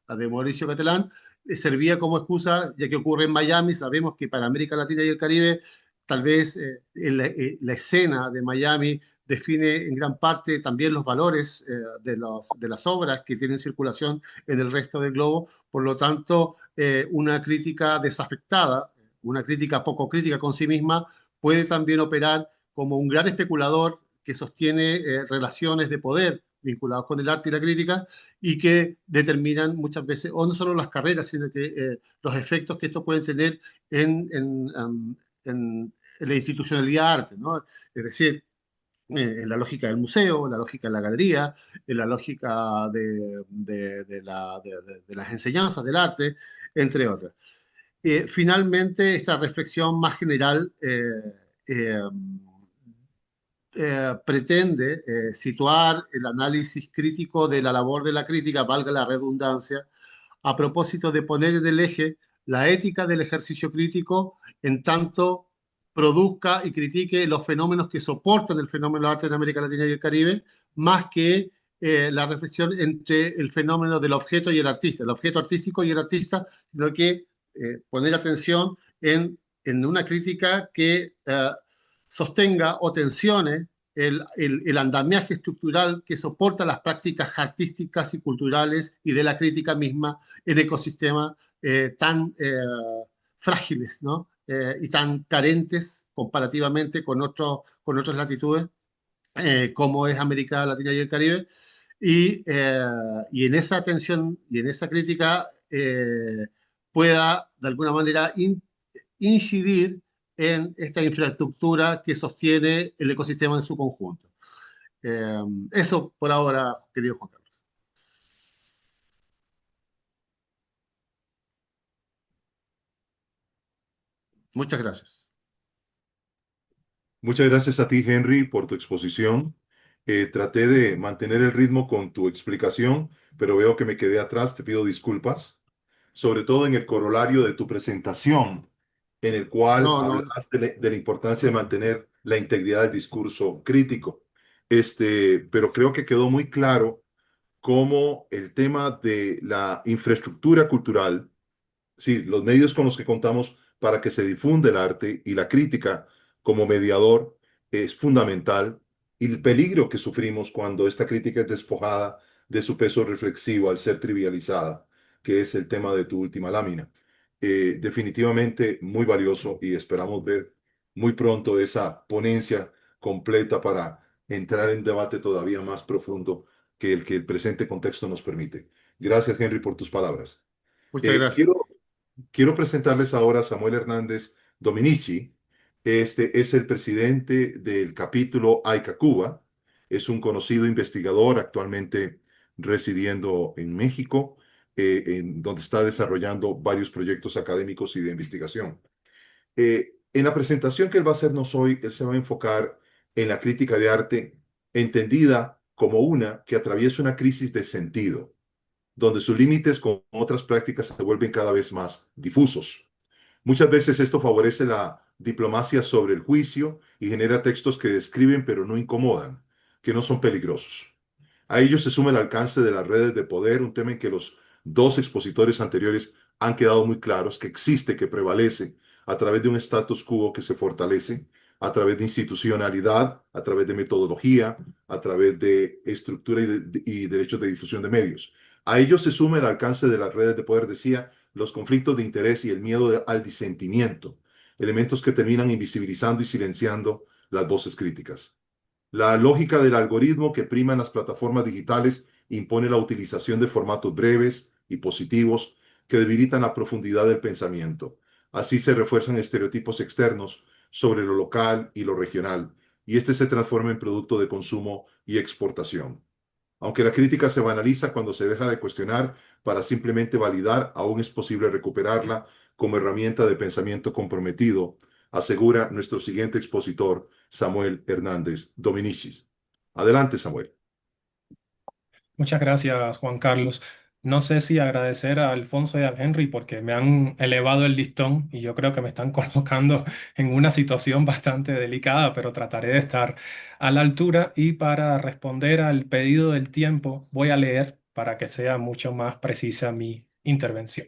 la de Mauricio Catalán, servía como excusa, ya que ocurre en Miami. Sabemos que para América Latina y el Caribe, tal vez la escena de Miami define en gran parte también los valores de las obras que tienen circulación en el resto del globo. Por lo tanto, una crítica desafectada, una crítica poco crítica con sí misma, puede también operar como un gran especulador que sostiene relaciones de poder vinculados con el arte y la crítica y que determinan muchas veces, o no solo las carreras, sino que los efectos que esto puede tener en la institucionalidad de arte, ¿no? Es decir, en la lógica del museo, en la lógica de la galería, en la lógica de las enseñanzas del arte, entre otras. Finalmente, esta reflexión más general eh, pretende situar el análisis crítico de la labor de la crítica, valga la redundancia, a propósito de poner en el eje la ética del ejercicio crítico en tanto produzca y critique los fenómenos que soportan el fenómeno de arte en América Latina y el Caribe, más que la reflexión entre el fenómeno del objeto y el artista, el objeto artístico y el artista, sino que poner atención en una crítica que sostenga o tensione el andamiaje estructural que soporta las prácticas artísticas y culturales y de la crítica misma en ecosistemas tan frágiles, ¿no? Y tan carentes comparativamente con otras latitudes, como es América Latina y el Caribe. Y en esa tensión y en esa crítica pueda de alguna manera incidir en esta infraestructura que sostiene el ecosistema en su conjunto. Eso por ahora, querido Juan Carlos. Muchas gracias. Muchas gracias a ti, Henry, por tu exposición. Traté de mantener el ritmo con tu explicación, pero veo que me quedé atrás. Te pido disculpas, sobre todo en el corolario de tu presentación, en el cual No, no, hablas de la importancia de mantener la integridad del discurso crítico. Pero creo que quedó muy claro cómo el tema de la infraestructura cultural, sí, los medios con los que contamos para que se difunda el arte y la crítica como mediador es fundamental, y el peligro que sufrimos cuando esta crítica es despojada de su peso reflexivo al ser trivializada, que es el tema de tu última lámina. Definitivamente muy valioso, y esperamos ver muy pronto esa ponencia completa para entrar en debate todavía más profundo que el presente contexto nos permite. Gracias, Henry, por tus palabras. muchas Eh, gracias. quiero Quiero presentarles ahora a Samuel Hernández Dominici. Este es el presidente del capítulo AICA Cuba. Es un conocido investigador actualmente residiendo en México, en donde está desarrollando varios proyectos académicos y de investigación. En la presentación que él va a hacernos hoy, él se va a enfocar en la crítica de arte entendida como una que atraviesa una crisis de sentido, donde sus límites con otras prácticas se vuelven cada vez más difusos. Muchas veces esto favorece la diplomacia sobre el juicio y genera textos que describen pero no incomodan, que no son peligrosos. A ello se suma el alcance de las redes de poder, un tema en que los dos expositores anteriores han quedado muy claros que existe, que prevalece a través de un status quo que se fortalece, a través de institucionalidad, a través de metodología, a través de estructura y derechos de difusión de medios. A ello se suma el alcance de las redes de poder, decía, los conflictos de interés y el miedo al disentimiento, elementos que terminan invisibilizando y silenciando las voces críticas. La lógica del algoritmo que prima en las plataformas digitales impone la utilización de formatos breves y positivos que debilitan la profundidad del pensamiento. Así se refuerzan estereotipos externos sobre lo local y lo regional, y este se transforma en producto de consumo y exportación. Aunque la crítica se banaliza cuando se deja de cuestionar para simplemente validar, aún es posible recuperarla como herramienta de pensamiento comprometido, asegura nuestro siguiente expositor, Samuel Hernández Dominicis. Adelante, Samuel. Muchas gracias, Juan Carlos. No sé si agradecer a Alfonso y a Henry porque me han elevado el listón y yo creo que me están colocando en una situación bastante delicada, pero trataré de estar a la altura y para responder al pedido del tiempo voy a leer para que sea mucho más precisa mi intervención.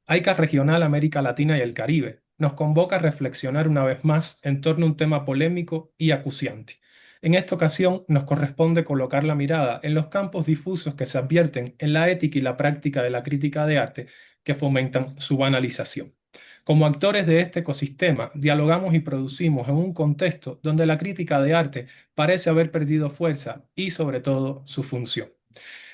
AICA Regional América Latina y el Caribe nos convoca a reflexionar una vez más en torno a un tema polémico y acuciante. En esta ocasión nos corresponde colocar la mirada en los campos difusos que se advierten en la ética y la práctica de la crítica de arte que fomentan su banalización. Como actores de este ecosistema, dialogamos y producimos en un contexto donde la crítica de arte parece haber perdido fuerza y sobre todo su función.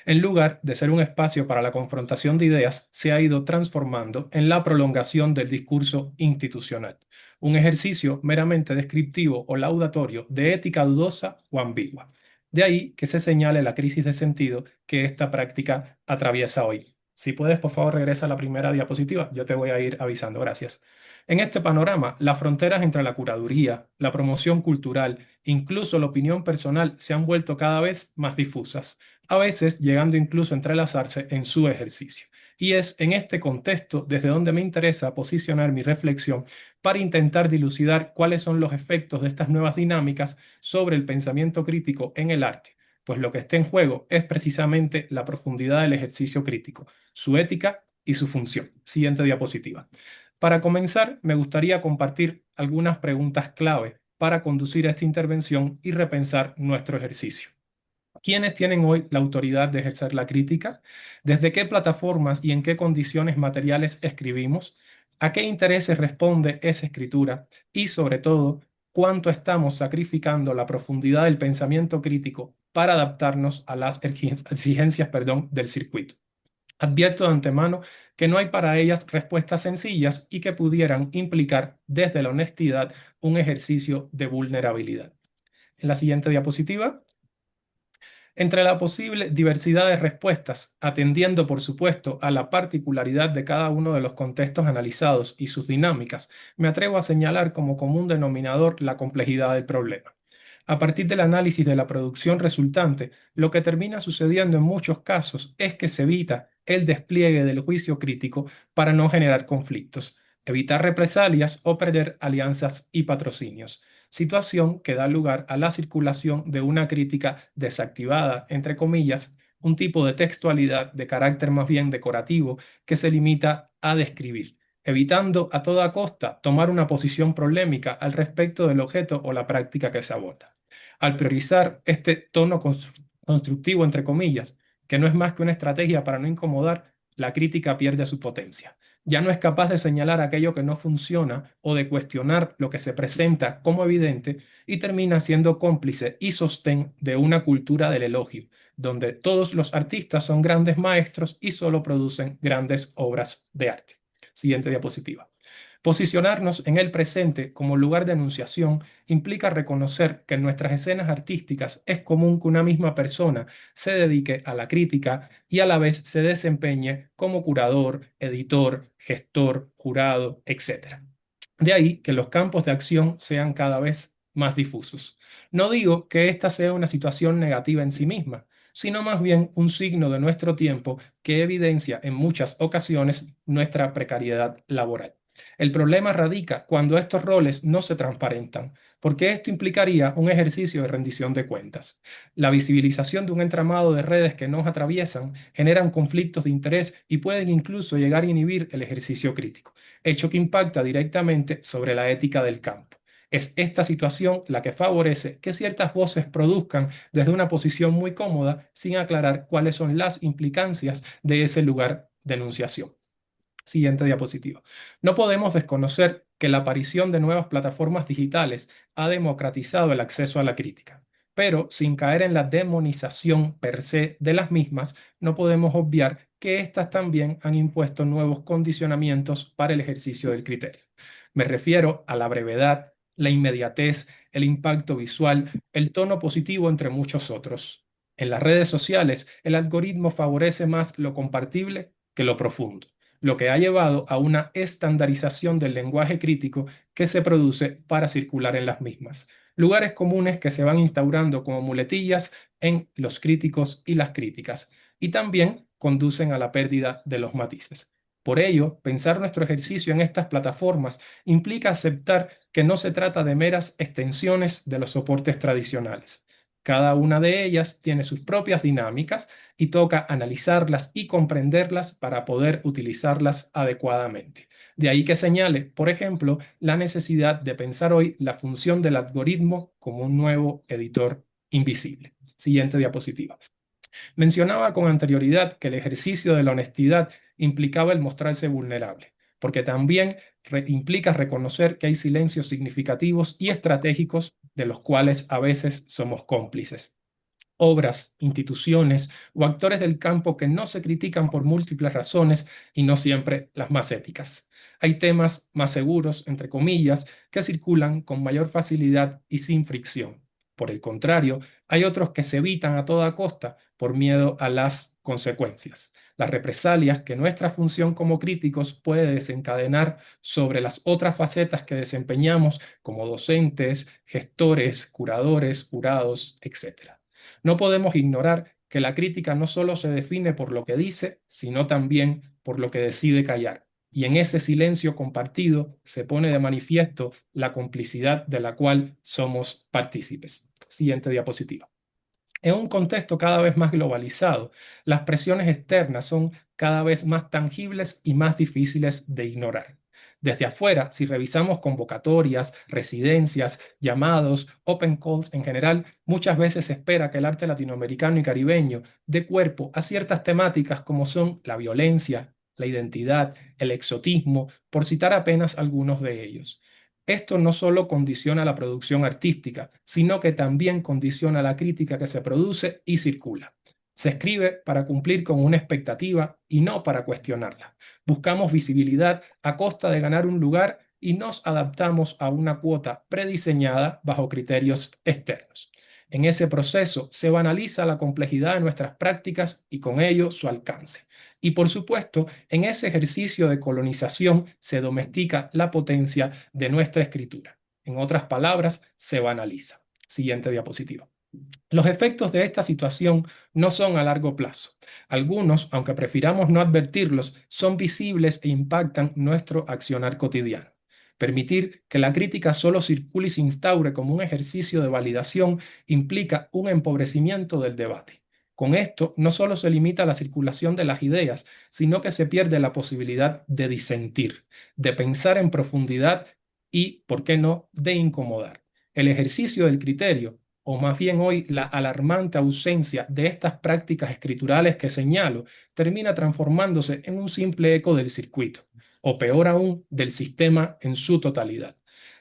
En lugar de ser un espacio para la confrontación de ideas, se ha ido transformando en la prolongación del discurso institucional, un ejercicio meramente descriptivo o laudatorio de ética dudosa o ambigua. De ahí que se señale la crisis de sentido que esta práctica atraviesa hoy. Si puedes, por favor, regresa a la primera diapositiva. Yo te voy a ir avisando. Gracias. En este panorama, las fronteras entre la curaduría, la promoción cultural, incluso la opinión personal se han vuelto cada vez más difusas, a veces llegando incluso a entrelazarse en su ejercicio. Y es en este contexto desde donde me interesa posicionar mi reflexión para intentar dilucidar cuáles son los efectos de estas nuevas dinámicas sobre el pensamiento crítico en el arte, pues lo que está en juego es precisamente la profundidad del ejercicio crítico, su ética y su función. Siguiente diapositiva. Para comenzar, me gustaría compartir algunas preguntas clave para conducir esta intervención y repensar nuestro ejercicio. ¿Quiénes tienen hoy la autoridad de ejercer la crítica? ¿Desde qué plataformas y en qué condiciones materiales escribimos? ¿A qué intereses responde esa escritura? Y sobre todo, ¿cuánto estamos sacrificando la profundidad del pensamiento crítico para adaptarnos a las exigencias, del circuito? Advierto de antemano que no hay para ellas respuestas sencillas y que pudieran implicar desde la honestidad un ejercicio de vulnerabilidad. En la siguiente diapositiva. Entre la posible diversidad de respuestas, atendiendo por supuesto a la particularidad de cada uno de los contextos analizados y sus dinámicas, me atrevo a señalar como común denominador la complejidad del problema. A partir del análisis de la producción resultante, lo que termina sucediendo en muchos casos es que se evita el despliegue del juicio crítico para no generar conflictos, evitar represalias o perder alianzas y patrocinios, situación que da lugar a la circulación de una crítica desactivada, entre comillas, un tipo de textualidad de carácter más bien decorativo que se limita a describir, evitando a toda costa tomar una posición polémica al respecto del objeto o la práctica que se aborda. Al priorizar este tono constructivo, entre comillas, que no es más que una estrategia para no incomodar, la crítica pierde su potencia. Ya no es capaz de señalar aquello que no funciona o de cuestionar lo que se presenta como evidente y termina siendo cómplice y sostén de una cultura del elogio, donde todos los artistas son grandes maestros y solo producen grandes obras de arte. Siguiente diapositiva. Posicionarnos en el presente como lugar de enunciación implica reconocer que en nuestras escenas artísticas es común que una misma persona se dedique a la crítica y a la vez se desempeñe como curador, editor, gestor, jurado, etc. De ahí que los campos de acción sean cada vez más difusos. No digo que esta sea una situación negativa en sí misma, sino más bien un signo de nuestro tiempo que evidencia en muchas ocasiones nuestra precariedad laboral. El problema radica cuando estos roles no se transparentan, porque esto implicaría un ejercicio de rendición de cuentas. La visibilización de un entramado de redes que nos atraviesan generan conflictos de interés y pueden incluso llegar a inhibir el ejercicio crítico, hecho que impacta directamente sobre la ética del campo. Es esta situación la que favorece que ciertas voces produzcan desde una posición muy cómoda sin aclarar cuáles son las implicancias de ese lugar de enunciación. Siguiente diapositiva. No podemos desconocer que la aparición de nuevas plataformas digitales ha democratizado el acceso a la crítica, pero sin caer en la demonización per se de las mismas, no podemos obviar que éstas también han impuesto nuevos condicionamientos para el ejercicio del criterio. Me refiero a la brevedad, la inmediatez, el impacto visual, el tono positivo, entre muchos otros. En las redes sociales, el algoritmo favorece más lo compartible que lo profundo, lo que ha llevado a una estandarización del lenguaje crítico que se produce para circular en las mismas. Lugares comunes que se van instaurando como muletillas en los críticos y las críticas, y también conducen a la pérdida de los matices. Por ello, pensar nuestro ejercicio en estas plataformas implica aceptar que no se trata de meras extensiones de los soportes tradicionales. Cada una de ellas tiene sus propias dinámicas y toca analizarlas y comprenderlas para poder utilizarlas adecuadamente. De ahí que señale, por ejemplo, la necesidad de pensar hoy la función del algoritmo como un nuevo editor invisible. Siguiente diapositiva. Mencionaba con anterioridad que el ejercicio de la honestidad implicaba el mostrarse vulnerable, porque también implica reconocer que hay silencios significativos y estratégicos de los cuales a veces somos cómplices. Obras, instituciones o actores del campo que no se critican por múltiples razones y no siempre las más éticas. Hay temas más seguros, entre comillas, que circulan con mayor facilidad y sin fricción. Por el contrario, hay otros que se evitan a toda costa por miedo a las consecuencias, las represalias que nuestra función como críticos puede desencadenar sobre las otras facetas que desempeñamos como docentes, gestores, curadores, jurados, etc. No podemos ignorar que la crítica no solo se define por lo que dice, sino también por lo que decide callar. Y en ese silencio compartido se pone de manifiesto la complicidad de la cual somos partícipes. Siguiente diapositiva. En un contexto cada vez más globalizado, las presiones externas son cada vez más tangibles y más difíciles de ignorar. Desde afuera, si revisamos convocatorias, residencias, llamados, open calls en general, muchas veces se espera que el arte latinoamericano y caribeño dé cuerpo a ciertas temáticas como son la violencia, la identidad, el exotismo, por citar apenas algunos de ellos. Esto no solo condiciona la producción artística, sino que también condiciona la crítica que se produce y circula. Se escribe para cumplir con una expectativa y no para cuestionarla. Buscamos visibilidad a costa de ganar un lugar y nos adaptamos a una cuota prediseñada bajo criterios externos. En ese proceso se banaliza la complejidad de nuestras prácticas y con ello su alcance. Y por supuesto, en ese ejercicio de colonización se domestica la potencia de nuestra escritura. En otras palabras, se banaliza. Siguiente diapositiva. Los efectos de esta situación no son a largo plazo. Algunos, aunque prefiramos no advertirlos, son visibles e impactan nuestro accionar cotidiano. Permitir que la crítica solo circule y se instaure como un ejercicio de validación implica un empobrecimiento del debate. Con esto no solo se limita la circulación de las ideas, sino que se pierde la posibilidad de disentir, de pensar en profundidad y, ¿por qué no?, de incomodar. El ejercicio del criterio, o más bien hoy la alarmante ausencia de estas prácticas escriturales que señalo, termina transformándose en un simple eco del circuito, o peor aún, del sistema en su totalidad.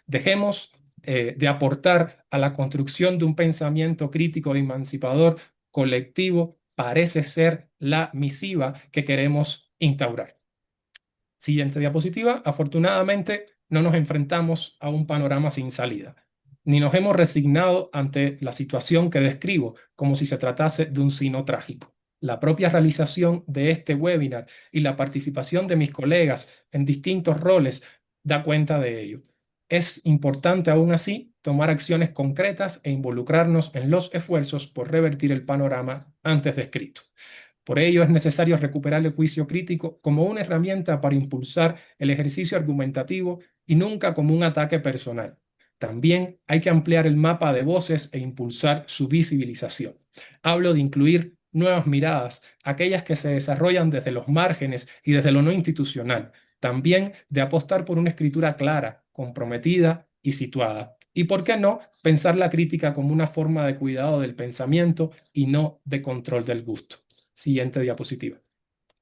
Dejemos de aportar a la construcción de un pensamiento crítico e emancipador colectivo, parece ser la misiva que queremos instaurar. Siguiente diapositiva. Afortunadamente, no nos enfrentamos a un panorama sin salida, ni nos hemos resignado ante la situación que describo como si se tratase de un sino trágico. La propia realización de este webinar y la participación de mis colegas en distintos roles da cuenta de ello. Es importante aún así tomar acciones concretas e involucrarnos en los esfuerzos por revertir el panorama antes descrito. Por ello es necesario recuperar el juicio crítico como una herramienta para impulsar el ejercicio argumentativo y nunca como un ataque personal. También hay que ampliar el mapa de voces e impulsar su visibilización. Hablo de incluir nuevas miradas, aquellas que se desarrollan desde los márgenes y desde lo no institucional. También de apostar por una escritura clara, comprometida y situada. Y por qué no pensar la crítica como una forma de cuidado del pensamiento y no de control del gusto. Siguiente diapositiva.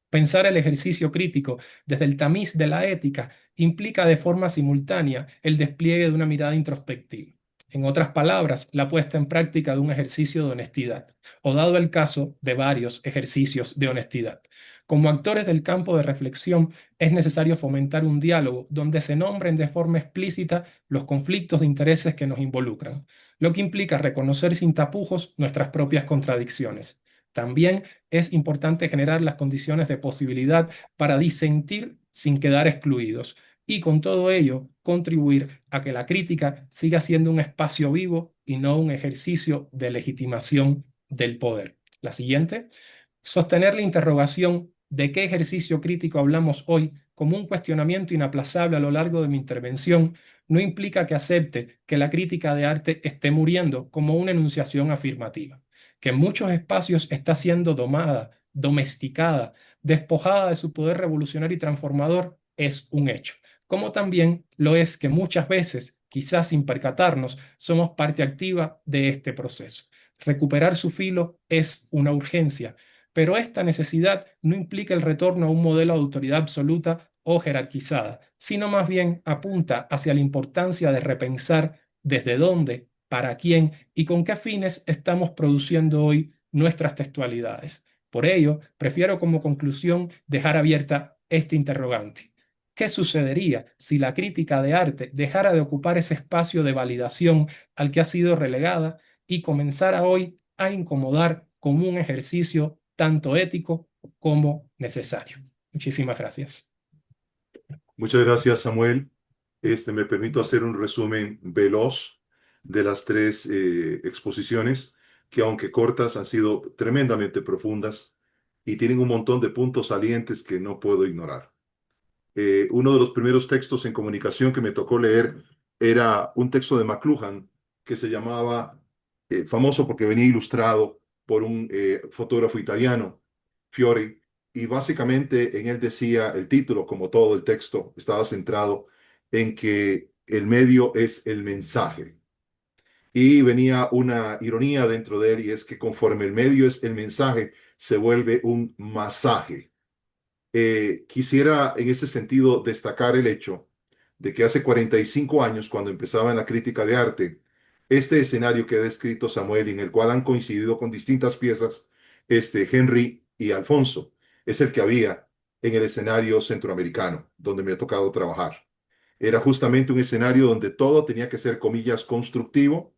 Pensar el ejercicio crítico desde el tamiz de la ética implica de forma simultánea el despliegue de una mirada introspectiva. En otras palabras, la puesta en práctica de un ejercicio de honestidad, o dado el caso, de varios ejercicios de honestidad. Como actores del campo de reflexión, es necesario fomentar un diálogo donde se nombren de forma explícita los conflictos de intereses que nos involucran, lo que implica reconocer sin tapujos nuestras propias contradicciones. También es importante generar las condiciones de posibilidad para disentir sin quedar excluidos y con todo ello contribuir a que la crítica siga siendo un espacio vivo y no un ejercicio de legitimación del poder. La siguiente. Sostener la interrogación de qué ejercicio crítico hablamos hoy como un cuestionamiento inaplazable a lo largo de mi intervención no implica que acepte que la crítica de arte esté muriendo como una enunciación afirmativa, que en muchos espacios está siendo domada, domesticada, despojada de su poder revolucionario y transformador, es un hecho. Como también lo es que muchas veces, quizás sin percatarnos, somos parte activa de este proceso. Recuperar su filo es una urgencia, pero esta necesidad no implica el retorno a un modelo de autoridad absoluta o jerarquizada, sino más bien apunta hacia la importancia de repensar desde dónde, para quién y con qué fines estamos produciendo hoy nuestras textualidades. Por ello, prefiero como conclusión dejar abierta este interrogante. ¿Qué sucedería si la crítica de arte dejara de ocupar ese espacio de validación al que ha sido relegada y comenzara hoy a incomodar como un ejercicio tanto ético como necesario? Muchísimas gracias. Muchas gracias, Samuel. Me permito hacer un resumen veloz de las tres exposiciones, que aunque cortas, han sido tremendamente profundas y tienen un montón de puntos salientes que no puedo ignorar. Uno de los primeros textos en comunicación que me tocó leer era un texto de McLuhan que se llamaba, famoso porque venía ilustrado por un fotógrafo italiano, Fiori, y básicamente en él decía, el título, como todo el texto, estaba centrado en que el medio es el mensaje. Y venía una ironía dentro de él, y es que conforme el medio es el mensaje, se vuelve un masaje. Quisiera en ese sentido destacar el hecho de que hace 45 años, cuando empezaba en la crítica de arte, este escenario que ha descrito Samuel y en el cual han coincidido con distintas piezas, Henry y Alfonso, es el que había en el escenario centroamericano, donde me ha tocado trabajar. Era justamente un escenario donde todo tenía que ser, comillas, constructivo,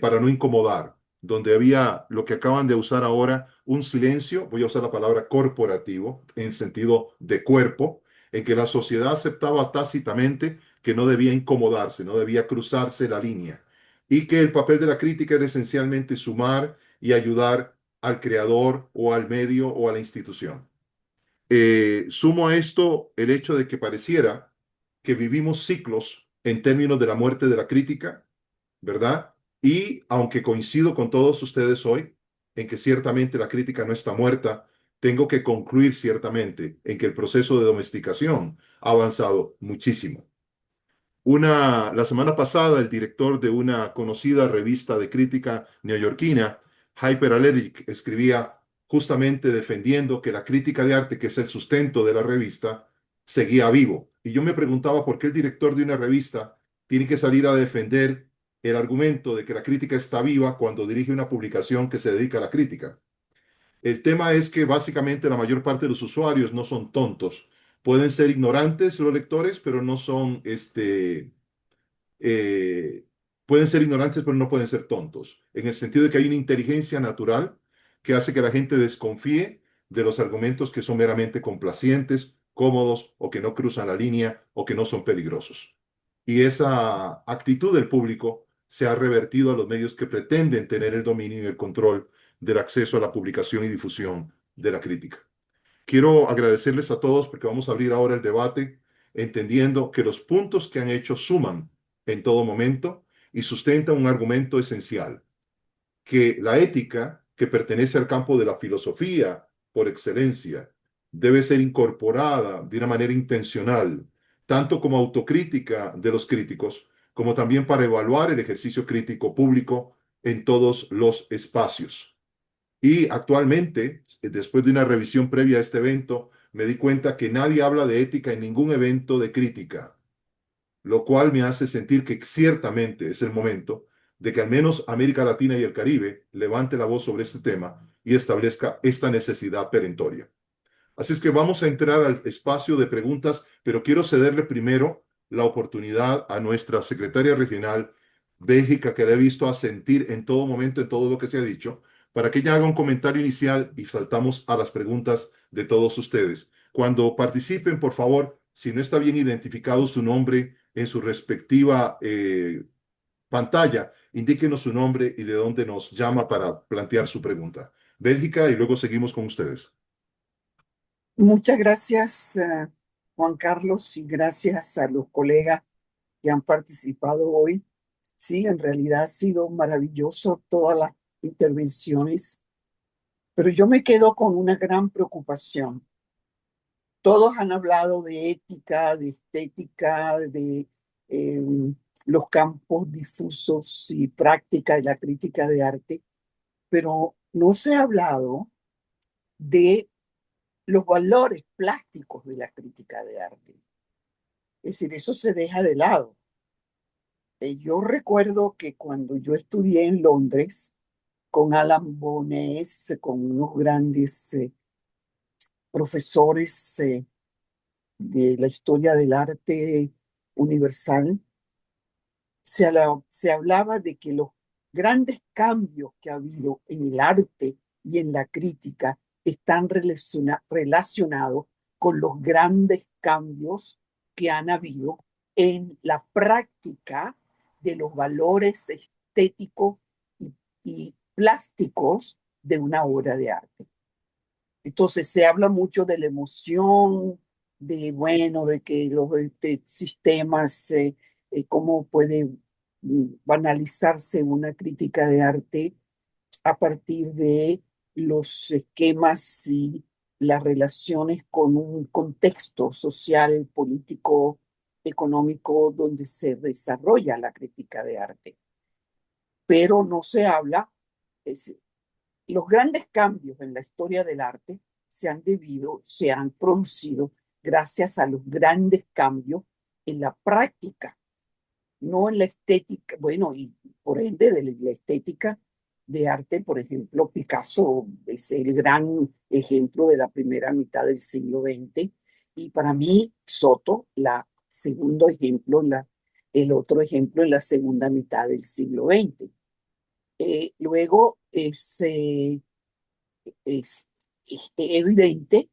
para no incomodar, donde había lo que acaban de usar ahora, un silencio, voy a usar la palabra corporativo, en sentido de cuerpo, en que la sociedad aceptaba tácitamente que no debía incomodarse, no debía cruzarse la línea, y que el papel de la crítica era esencialmente sumar y ayudar al creador o al medio o a la institución. Sumo a esto el hecho de que pareciera que vivimos ciclos en términos de la muerte de la crítica, ¿verdad? Y aunque coincido con todos ustedes hoy en que ciertamente la crítica no está muerta, tengo que concluir ciertamente en que el proceso de domesticación ha avanzado muchísimo. La semana pasada, el director de una conocida revista de crítica neoyorquina, Hyperallergic, escribía justamente defendiendo que la crítica de arte, que es el sustento de la revista, seguía vivo. Y yo me preguntaba por qué el director de una revista tiene que salir a defender el argumento de que la crítica está viva cuando dirige una publicación que se dedica a la crítica. El tema es que básicamente la mayor parte de los usuarios no son tontos, Pueden ser ignorantes los lectores, pero no son, pueden ser ignorantes, pero no pueden ser tontos, en el sentido de que hay una inteligencia natural que hace que la gente desconfíe de los argumentos que son meramente complacientes, cómodos o que no cruzan la línea o que no son peligrosos. Y esa actitud del público se ha revertido a los medios que pretenden tener el dominio y el control del acceso a la publicación y difusión de la crítica. Quiero agradecerles a todos porque vamos a abrir ahora el debate entendiendo que los puntos que han hecho suman en todo momento y sustentan un argumento esencial, que la ética, que pertenece al campo de la filosofía por excelencia, debe ser incorporada de una manera intencional, tanto como autocrítica de los críticos, como también para evaluar el ejercicio crítico público en todos los espacios. Y actualmente, después de una revisión previa a este evento, me di cuenta que nadie habla de ética en ningún evento de crítica, lo cual me hace sentir que ciertamente es el momento de que al menos América Latina y el Caribe levante la voz sobre este tema y establezca esta necesidad perentoria. Así es que vamos a entrar al espacio de preguntas, pero quiero cederle primero la oportunidad a nuestra secretaria regional, Bélgica, que la he visto asentir en todo momento, en todo lo que se ha dicho, para que ella haga un comentario inicial y saltamos a las preguntas de todos ustedes. Cuando participen, por favor, si no está bien identificado su nombre en su respectiva pantalla, indíquenos su nombre y de dónde nos llama para plantear su pregunta. Bélgica, y luego seguimos con ustedes. Muchas gracias, Juan Carlos, y gracias a los colegas que han participado hoy. Sí, en realidad ha sido maravilloso todas las intervenciones, pero yo me quedo con una gran preocupación. Todos han hablado de ética, de estética, de eh, los campos difusos y práctica de la crítica de arte, pero no se ha hablado de los valores plásticos de la crítica de arte. Es decir, eso se deja de lado. Yo recuerdo que cuando yo estudié en Londres con Alan Bones, con unos grandes profesores de la historia del arte universal, se hablaba de que los grandes cambios que ha habido en el arte y en la crítica están relacionados con los grandes cambios que han habido en la práctica de los valores estéticos y plásticos de una obra de arte. Entonces se habla mucho de la emoción, de, bueno, de que los sistemas, cómo puede banalizarse una crítica de arte a partir de los esquemas y las relaciones con un contexto social, político, económico donde se desarrolla la crítica de arte. Pero no se habla, los grandes cambios en la historia del arte se han producido gracias a los grandes cambios en la práctica, no en la estética, bueno, y por ende de la estética de arte. Por ejemplo, Picasso es el gran ejemplo de la primera mitad del siglo XX, y para mí Soto, segundo ejemplo, el otro ejemplo en la segunda mitad del siglo XX. Luego es evidente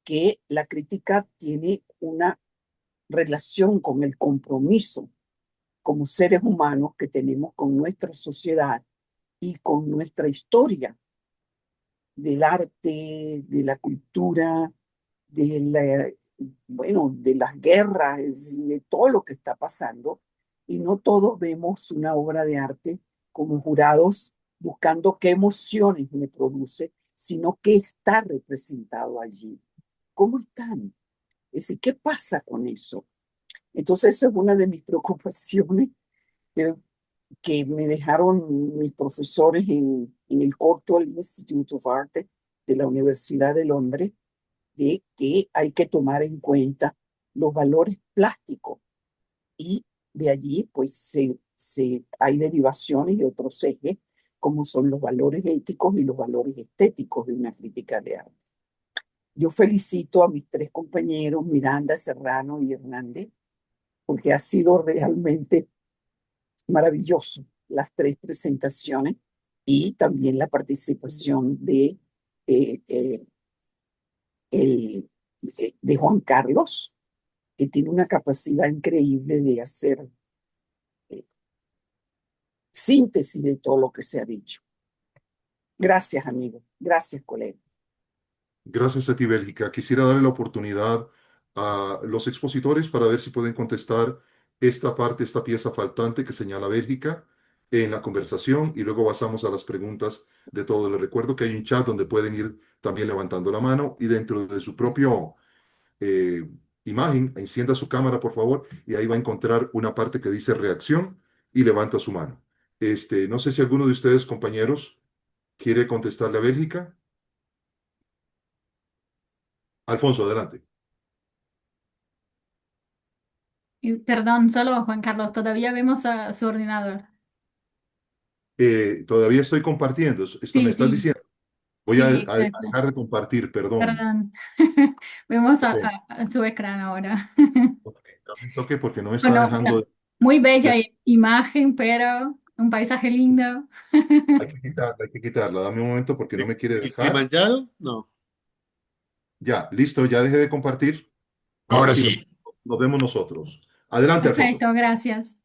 que la crítica tiene una relación con el compromiso como seres humanos que tenemos con nuestra sociedad y con nuestra historia del arte, de la cultura, bueno, de las guerras, de todo lo que está pasando. Y no todos vemos una obra de arte como jurados buscando qué emociones me produce, sino qué está representado allí. ¿Cómo están? Es decir, ¿qué pasa con eso? Entonces, esa es una de mis preocupaciones que me dejaron mis profesores en el Courtauld Institute of Art de la Universidad de Londres, de que hay que tomar en cuenta los valores plásticos, y de allí pues hay derivaciones y otros ejes como son los valores éticos y los valores estéticos de una crítica de arte. yo felicito a mis tres compañeros, Miranda, Serrano y Hernández, porque ha sido realmente maravilloso las tres presentaciones y también la participación eh, eh, el- de Juan Carlos, que tiene una capacidad increíble de hacer eh, síntesis de todo lo que se ha dicho. Gracias, amigo. Gracias, colega. Gracias a ti, Bélgica. Quisiera darle la oportunidad a los expositores para ver si pueden contestar esta parte, esta pieza faltante que señala Bélgica en la conversación y luego pasamos a las preguntas de todos. Les recuerdo que hay un chat donde pueden ir también levantando la mano y dentro de su propio eh, imagen, encienda su cámara, por favor, y ahí va a encontrar una parte que dice reacción y levanta su mano. No sé si alguno de ustedes, compañeros, quiere contestarle a Bélgica. Alfonso, adelante. Y perdón, solo Juan Carlos, todavía vemos a su ordenador. Todavía estoy compartiendo. Esto me Sí, estás sí, diciendo. Voy sí, a exacto. dejar de compartir, perdón. Perdón. Vemos Ok, a su ecrán ahora. ok, dame un toque porque no me está Bueno, dejando. muy bella de- imagen, pero un paisaje lindo. Hay que quitarla, hay que quitarla. Dame un momento porque no me quiere ¿El dejar. Kilimanjaro? No. Ya, listo, ya dejé de compartir. Ahora Ahora sí, sí. nos vemos nosotros. Adelante, Alfonso. Perfecto, gracias.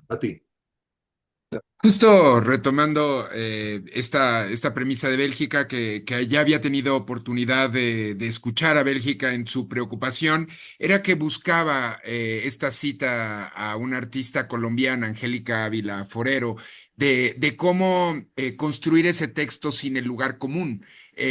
A ti. Justo retomando esta premisa de Bélgica, que ya había tenido oportunidad de escuchar a Bélgica en su preocupación, era que buscaba esta cita a una artista colombiana, Angélica Ávila Forero, de cómo construir ese texto sin el lugar común,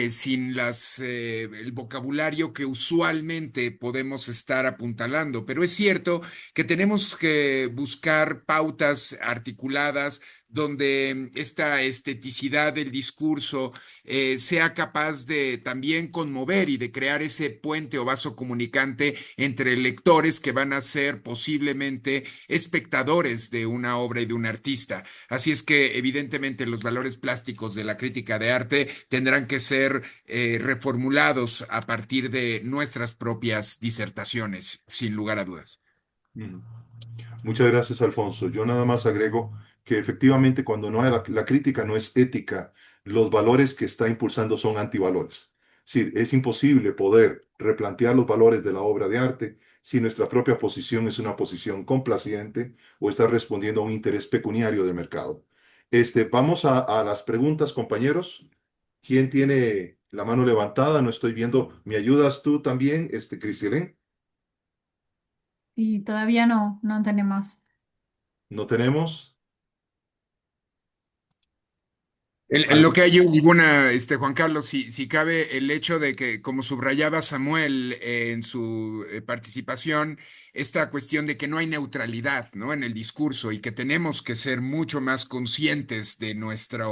sin el vocabulario que usualmente podemos estar apuntalando. Pero es cierto que tenemos que buscar pautas articuladas donde esta esteticidad del discurso sea capaz de también conmover y de crear ese puente o vaso comunicante entre lectores que van a ser posiblemente espectadores de una obra y de un artista. Así es que evidentemente los valores plásticos de la crítica de arte tendrán que ser reformulados a partir de nuestras propias disertaciones, sin lugar a dudas. Ujú. Muchas gracias, Alfonso. Yo nada más agrego que efectivamente cuando no hay la crítica no es ética, los valores que está impulsando son antivalores. Sí, es imposible poder replantear los valores de la obra de arte si nuestra propia posición es una posición complaciente o está respondiendo a un interés pecuniario del mercado. Vamos a las preguntas, compañeros. ¿Quién tiene la mano levantada? No estoy viendo. ¿Me ayudas tú también, Cristina? Y todavía no tenemos. ¿No tenemos? En lo ¿Algún? que hay alguna, Juan Carlos, si cabe el hecho de que, como subrayaba Samuel en su participación, esta cuestión de que no hay neutralidad, ¿no? En el discurso y que tenemos que ser mucho más conscientes de nuestra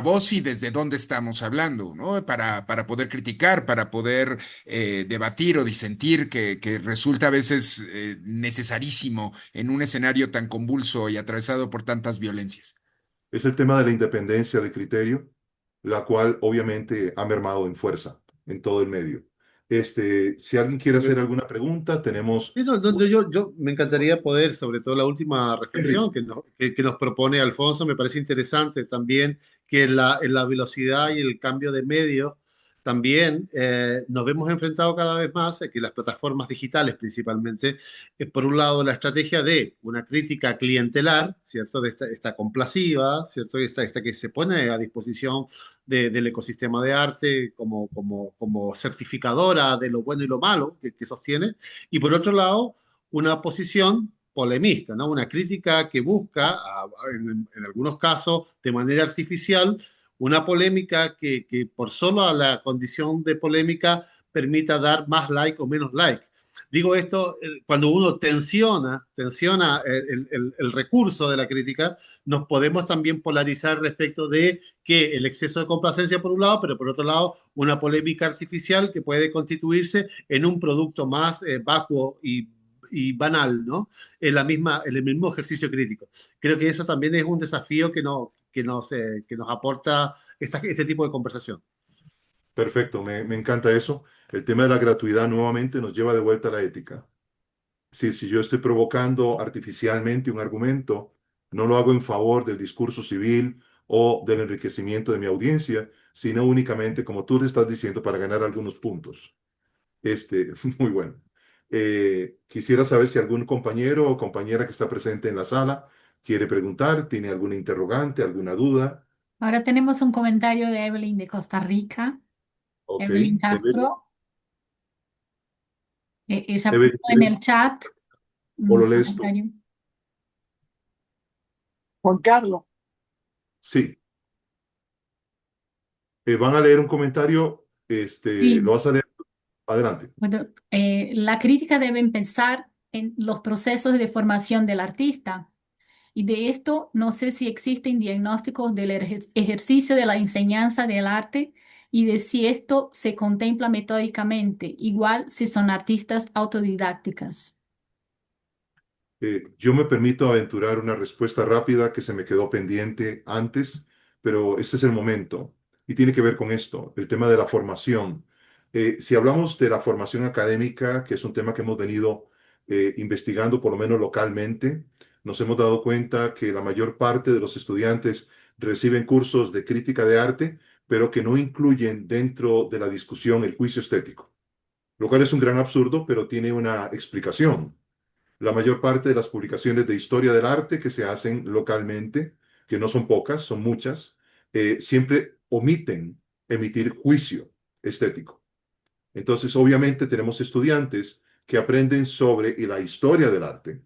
voz y desde dónde estamos hablando, ¿no? Para poder criticar, para poder debatir o disentir, que resulta a veces necesarísimo en un escenario tan convulso y atravesado por tantas violencias. Es el tema de la independencia de criterio, la cual obviamente ha mermado en fuerza en todo el medio. Si alguien quiere hacer alguna pregunta, tenemos Sí, yo me encantaría poder, sobre todo la última Henry. reflexión que nos propone Alfonso, me parece interesante también que en la velocidad y el cambio de medio también nos vemos enfrentados cada vez más a que las plataformas digitales principalmente, por un lado la estrategia de una crítica clientelar, ¿cierto? De esta complaciva, ¿cierto? Esta que se pone a disposición del ecosistema de arte como certificadora de lo bueno y lo malo que sostiene y por otro lado, una posición polemista, ¿no? Una crítica que busca, en algunos casos, de manera artificial, una polémica que por solo la condición de polémica permita dar más like o menos like. Digo esto, cuando uno tensiona el recurso de la crítica, nos podemos también polarizar respecto de que el exceso de complacencia por un lado, pero por otro lado, una polémica artificial que puede constituirse en un producto más vacuo y banal, ¿no? En el mismo ejercicio crítico. Creo que eso también es un desafío que nos aporta este tipo de conversación. Perfecto, me encanta eso. El tema de la gratuidad nuevamente nos lleva de vuelta a la ética. Es decir, si yo estoy provocando artificialmente un argumento, no lo hago en favor del discurso civil o del enriquecimiento de mi audiencia, sino únicamente, como tú le estás diciendo, para ganar algunos puntos. Muy bueno. Quisiera saber si algún compañero o compañera que está presente en la sala quiere preguntar, tiene alguna interrogante, alguna duda. Ahora tenemos un comentario de Evelyn de Costa Rica. Ok. Evelyn Evelyn, Castro. Ella puso Evelyn, en el ¿quieres? chat ¿O un lo lees tú? comentario. Juan Carlos, Sí. Van a leer un comentario. ¿Lo Sí, vas a leer? Adelante. bueno, la crítica debe empezar en los procesos de formación del artista. Y de esto no sé si existen diagnósticos del ejercicio de la enseñanza del arte y de si esto se contempla metódicamente, igual si son artistas autodidácticas. Yo me permito aventurar una respuesta rápida que se me quedó pendiente antes, pero este es el momento y tiene que ver con esto, el tema de la formación. Si hablamos de la formación académica, que es un tema que hemos venido investigando por lo menos localmente, nos hemos dado cuenta que la mayor parte de los estudiantes reciben cursos de crítica de arte, pero que no incluyen dentro de la discusión el juicio estético, lo cual es un gran absurdo, pero tiene una explicación. La mayor parte de las publicaciones de historia del arte que se hacen localmente, que no son pocas, son muchas, siempre omiten emitir juicio estético. Entonces, obviamente tenemos estudiantes que aprenden sobre la historia del arte,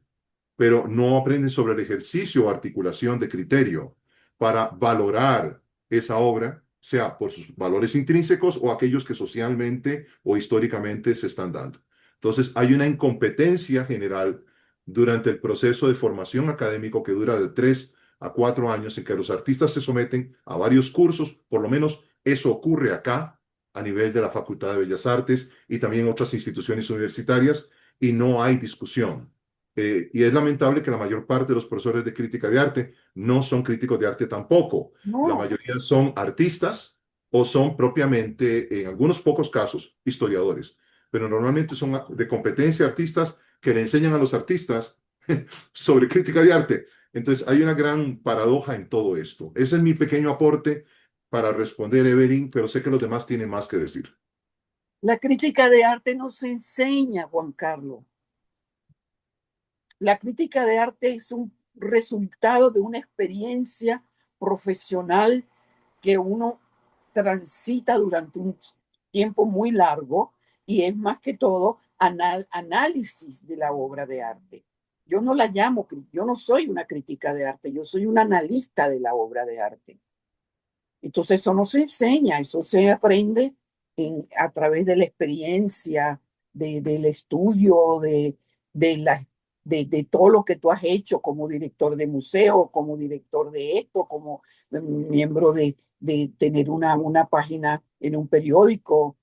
pero no aprenden sobre el ejercicio o articulación de criterio para valorar esa obra, sea por sus valores intrínsecos o aquellos que socialmente o históricamente se están dando. Entonces, hay una incompetencia general durante el proceso de formación académico que dura de 3 a 4 años, en que los artistas se someten a varios cursos, por lo menos eso ocurre acá a nivel de la Facultad de Bellas Artes y también en otras instituciones universitarias, y no hay discusión. Y es lamentable que la mayor parte de los profesores de crítica de arte no son críticos de arte tampoco. La no, mayoría son artistas o son propiamente, en algunos pocos casos, historiadores. Pero normalmente son de competencia artistas que le enseñan a los artistas sobre crítica de arte. Entonces hay una gran paradoja en todo esto. Ese es mi pequeño aporte para responder, Evelyn, pero sé que los demás tienen más que decir. la crítica de arte no se enseña, Juan Carlos. La crítica de arte es un resultado de una experiencia profesional que uno transita durante un tiempo muy largo y es más que todo análisis de la obra de arte. Yo no la llamo, yo no soy una crítica de arte, yo soy un analista de la obra de arte. Entonces eso no se enseña, eso se aprende a través de la experiencia, del estudio, de, la, de todo lo que tú has hecho como director de museo, como director de esto, como miembro de tener una página en un periódico.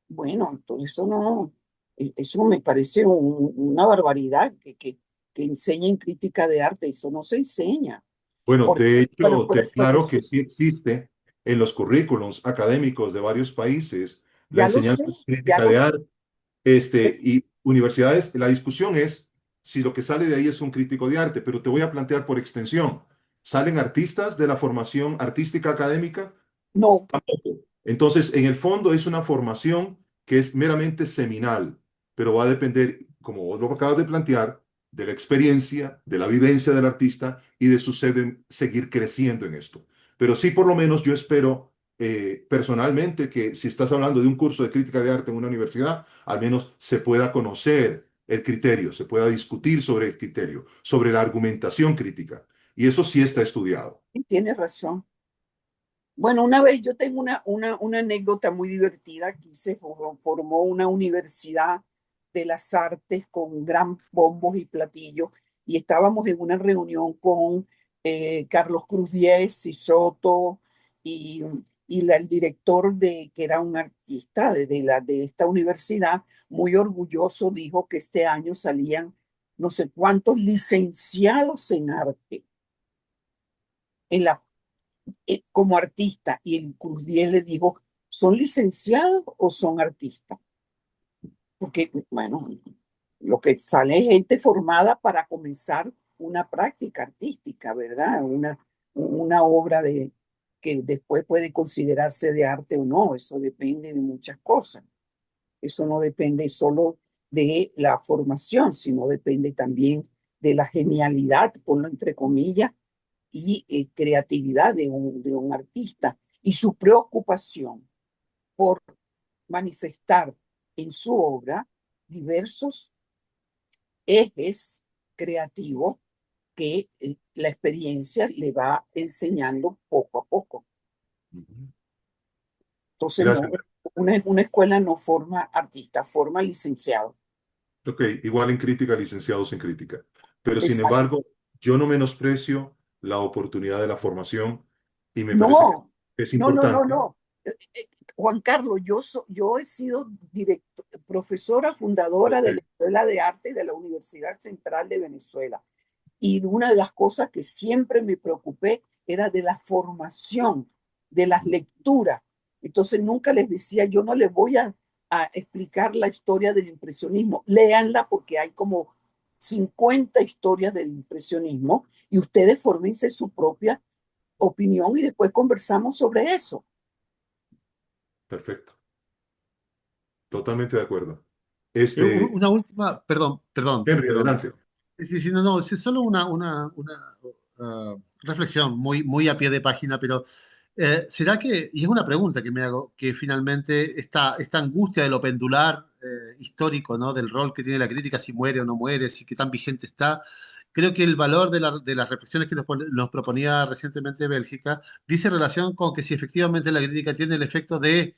Bueno, entonces eso no, eso me parece una barbaridad que enseñen crítica de arte, eso no se enseña. Bueno, Porque, de bueno, hecho, te por aclaro eso que sí existe en los currículums académicos de varios países la ya lo sé, enseñanza ya crítica lo de sé. arte, y universidades. La discusión es si lo que sale de ahí es un crítico de arte, pero te voy a plantear por extensión. ¿Salen artistas de la formación artística académica? No, Tampoco. Entonces, en el fondo es una formación que es meramente seminal, pero va a depender, como vos lo acabas de plantear, de la experiencia, de la vivencia del artista y de su seguir creciendo en esto. Pero sí, por lo menos yo espero personalmente que si estás hablando de un curso de crítica de arte en una universidad, al menos se pueda conocer el criterio, se pueda discutir sobre el criterio, sobre la argumentación crítica. Y eso sí está estudiado. tienes razón. Bueno, una vez yo tengo una anécdota muy divertida. Aquí se formó una universidad de las artes con gran bombos y platillos y estábamos en una reunión con Carlos Cruz Diez y Soto y, el director que era un artista de esta universidad, muy orgulloso, dijo que este año salían no sé cuántos licenciados en arte en la como artista y el Cruz 10 le dijo, ¿Son licenciados o son artistas? Porque, bueno, lo que sale es gente formada para comenzar una práctica artística, ¿verdad? Una obra que después puede considerarse de arte o no. Eso depende de muchas cosas. Eso no depende solo de la formación, sino depende también de la genialidad, ponlo entre comillas, y creatividad de un artista y su preocupación por manifestar en su obra diversos ejes creativos que la experiencia le va enseñando poco a poco. Ujú. Entonces, no, Gracias. una escuela no forma artistas, forma licenciados. Ok, igual en crítica, licenciados en crítica. Pero sin Exacto. embargo, yo no menosprecio la oportunidad de la formación y me parece que No, es no, importante. no. Juan Carlos, yo he sido profesora fundadora Ok, de la Escuela de Arte de la Universidad Central de Venezuela. Y una de las cosas que siempre me preocupé era de la formación, de las lecturas. Entonces nunca les decía, yo no les voy a explicar la historia del impresionismo. Léanla porque hay como 50 historias del impresionismo y ustedes fórmense su propia opinión y después conversamos sobre eso. perfecto. Totalmente de acuerdo. Una última, Henry, perdón. adelante. Sí, sí, no, no, es solo reflexión muy a pie de página, pero ¿será que, y es una pregunta que me hago, que finalmente esta angustia de lo pendular histórico, ¿no? Del rol que tiene la crítica, si muere o no muere, si qué tan vigente está, creo que el valor de las reflexiones que nos proponía recientemente Bélgica dice relación con que si efectivamente la crítica tiene el efecto de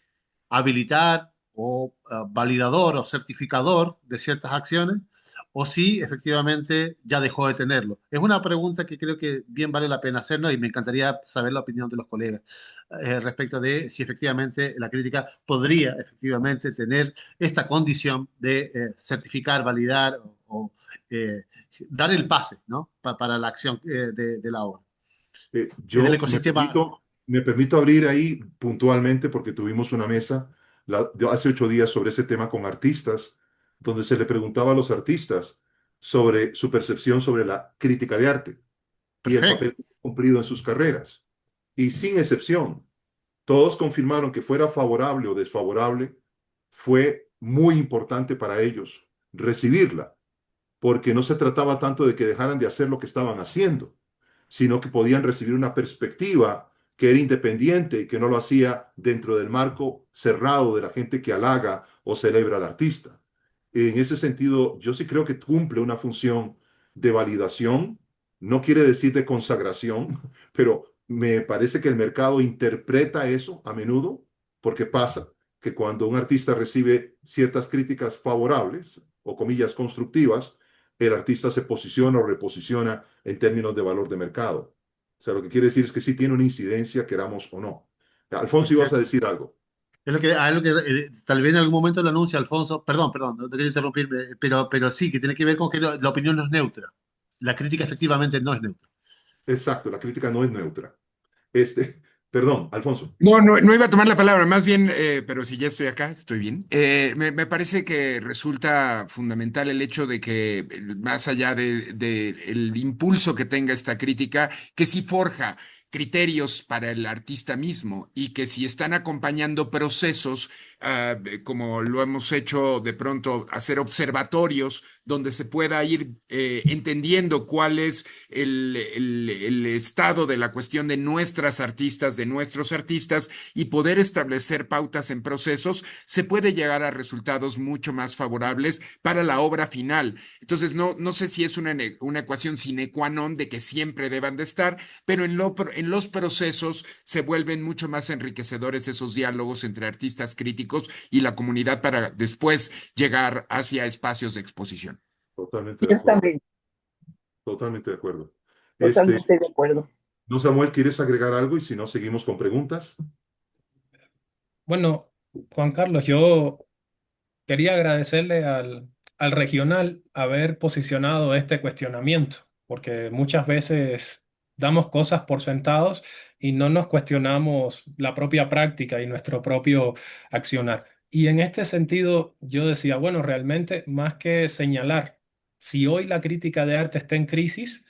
habilitar o validador o certificador de ciertas acciones, o si efectivamente ya dejó de tenerlo. Es una pregunta que creo que bien vale la pena hacernos y me encantaría saber la opinión de los colegas respecto de si efectivamente la crítica podría efectivamente tener esta condición de certificar, validar o dar el pase, ¿no? Para la acción de la obra, del Yo ecosistema. me permito abrir ahí puntualmente porque tuvimos una mesa hace 8 días sobre ese tema con artistas, donde se le preguntaba a los artistas sobre su percepción sobre la crítica de arte y el Perfecto, papel cumplido en sus carreras. Y sin excepción, todos confirmaron que fuera favorable o desfavorable, fue muy importante para ellos recibirla, porque no se trataba tanto de que dejaran de hacer lo que estaban haciendo, sino que podían recibir una perspectiva que era independiente y que no lo hacía dentro del marco cerrado de la gente que halaga o celebra al artista. En ese sentido, yo sí creo que cumple una función de validación, no quiere decir de consagración, pero me parece que el mercado interpreta eso a menudo, porque pasa que cuando un artista recibe ciertas críticas favorables o comillas constructivas, el artista se posiciona o reposiciona en términos de valor de mercado. O sea, lo que quiere decir es que sí tiene una incidencia, queramos o no. Alfonso, es ibas a cierto. decir algo. Es lo que tal vez en algún momento lo anuncia Alfonso, perdón, no te quiero interrumpir, pero sí, que tiene que ver con que la opinión no es neutra. La crítica efectivamente no es neutra. Exacto, la crítica no es neutra. Perdón, Alfonso. No, no, no iba a tomar la palabra, más bien, pero si ya estoy acá, estoy bien. Me parece que resulta fundamental el hecho de que, más allá de el impulso que tenga esta crítica, que sí forja criterios para el artista mismo y que si están acompañando procesos, como lo hemos hecho de pronto, hacer observatorios donde se pueda ir entendiendo cuál es el estado de la cuestión de nuestras artistas, de nuestros artistas, y poder establecer pautas en procesos, se puede llegar a resultados mucho más favorables para la obra final. Entonces, no sé si es una ecuación sine qua non de que siempre deban de estar, pero en los procesos se vuelven mucho más enriquecedores esos diálogos entre artistas críticos y la comunidad para después llegar hacia espacios de exposición. Totalmente de acuerdo. Ciertamente, Totalmente de acuerdo. Este, totalmente de acuerdo. no, Samuel, ¿quieres agregar algo? Y si no, seguimos con preguntas. Bueno, Juan Carlos, yo quería agradecerle al regional haber posicionado este cuestionamiento, porque muchas veces damos cosas por sentados y no nos cuestionamos la propia práctica y nuestro propio accionar. Y en este sentido, yo decía, bueno, realmente más que señalar, si hoy la crítica de arte está en crisis,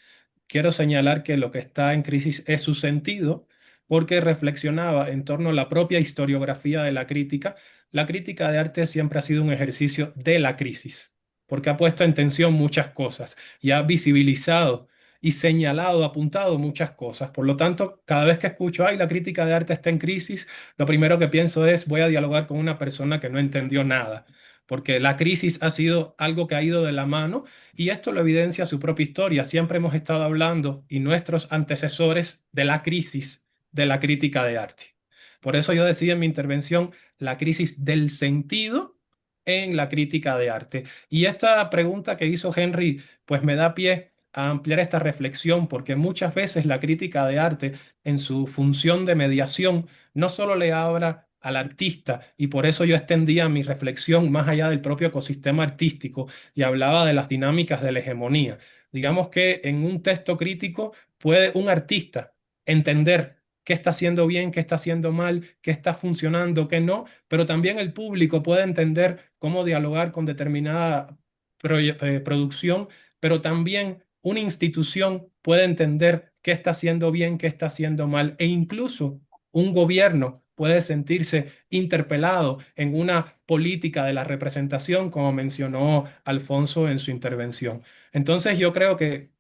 quiero señalar que lo que está en crisis es su sentido, porque reflexionaba en torno a la propia historiografía de la crítica. La crítica de arte siempre ha sido un ejercicio de la crisis, porque ha puesto en tensión muchas cosas y ha visibilizado y señalado, apuntado muchas cosas. Por lo tanto, cada vez que escucho, ay, la crítica de arte está en crisis, lo primero que pienso es, voy a dialogar con una persona que no entendió nada, porque la crisis ha sido algo que ha ido de la mano y esto lo evidencia su propia historia. Siempre hemos estado hablando, y nuestros antecesores, de la crisis de la crítica de arte. Por eso yo decía en mi intervención la crisis del sentido en la crítica de arte. Y esta pregunta que hizo Henry, pues me da pie a ampliar esta reflexión, porque muchas veces la crítica de arte, en su función de mediación, no solo le habla al artista, y por eso yo extendía mi reflexión más allá del propio ecosistema artístico y hablaba de las dinámicas de la hegemonía. Digamos que en un texto crítico puede un artista entender qué está haciendo bien, qué está haciendo mal, qué está funcionando, qué no, pero también el público puede entender cómo dialogar con determinada producción, pero también una institución puede entender qué está haciendo bien, qué está haciendo mal, e incluso un gobierno puede sentirse interpelado en una política de la representación, como mencionó Alfonso en su intervención. Entonces yo creo que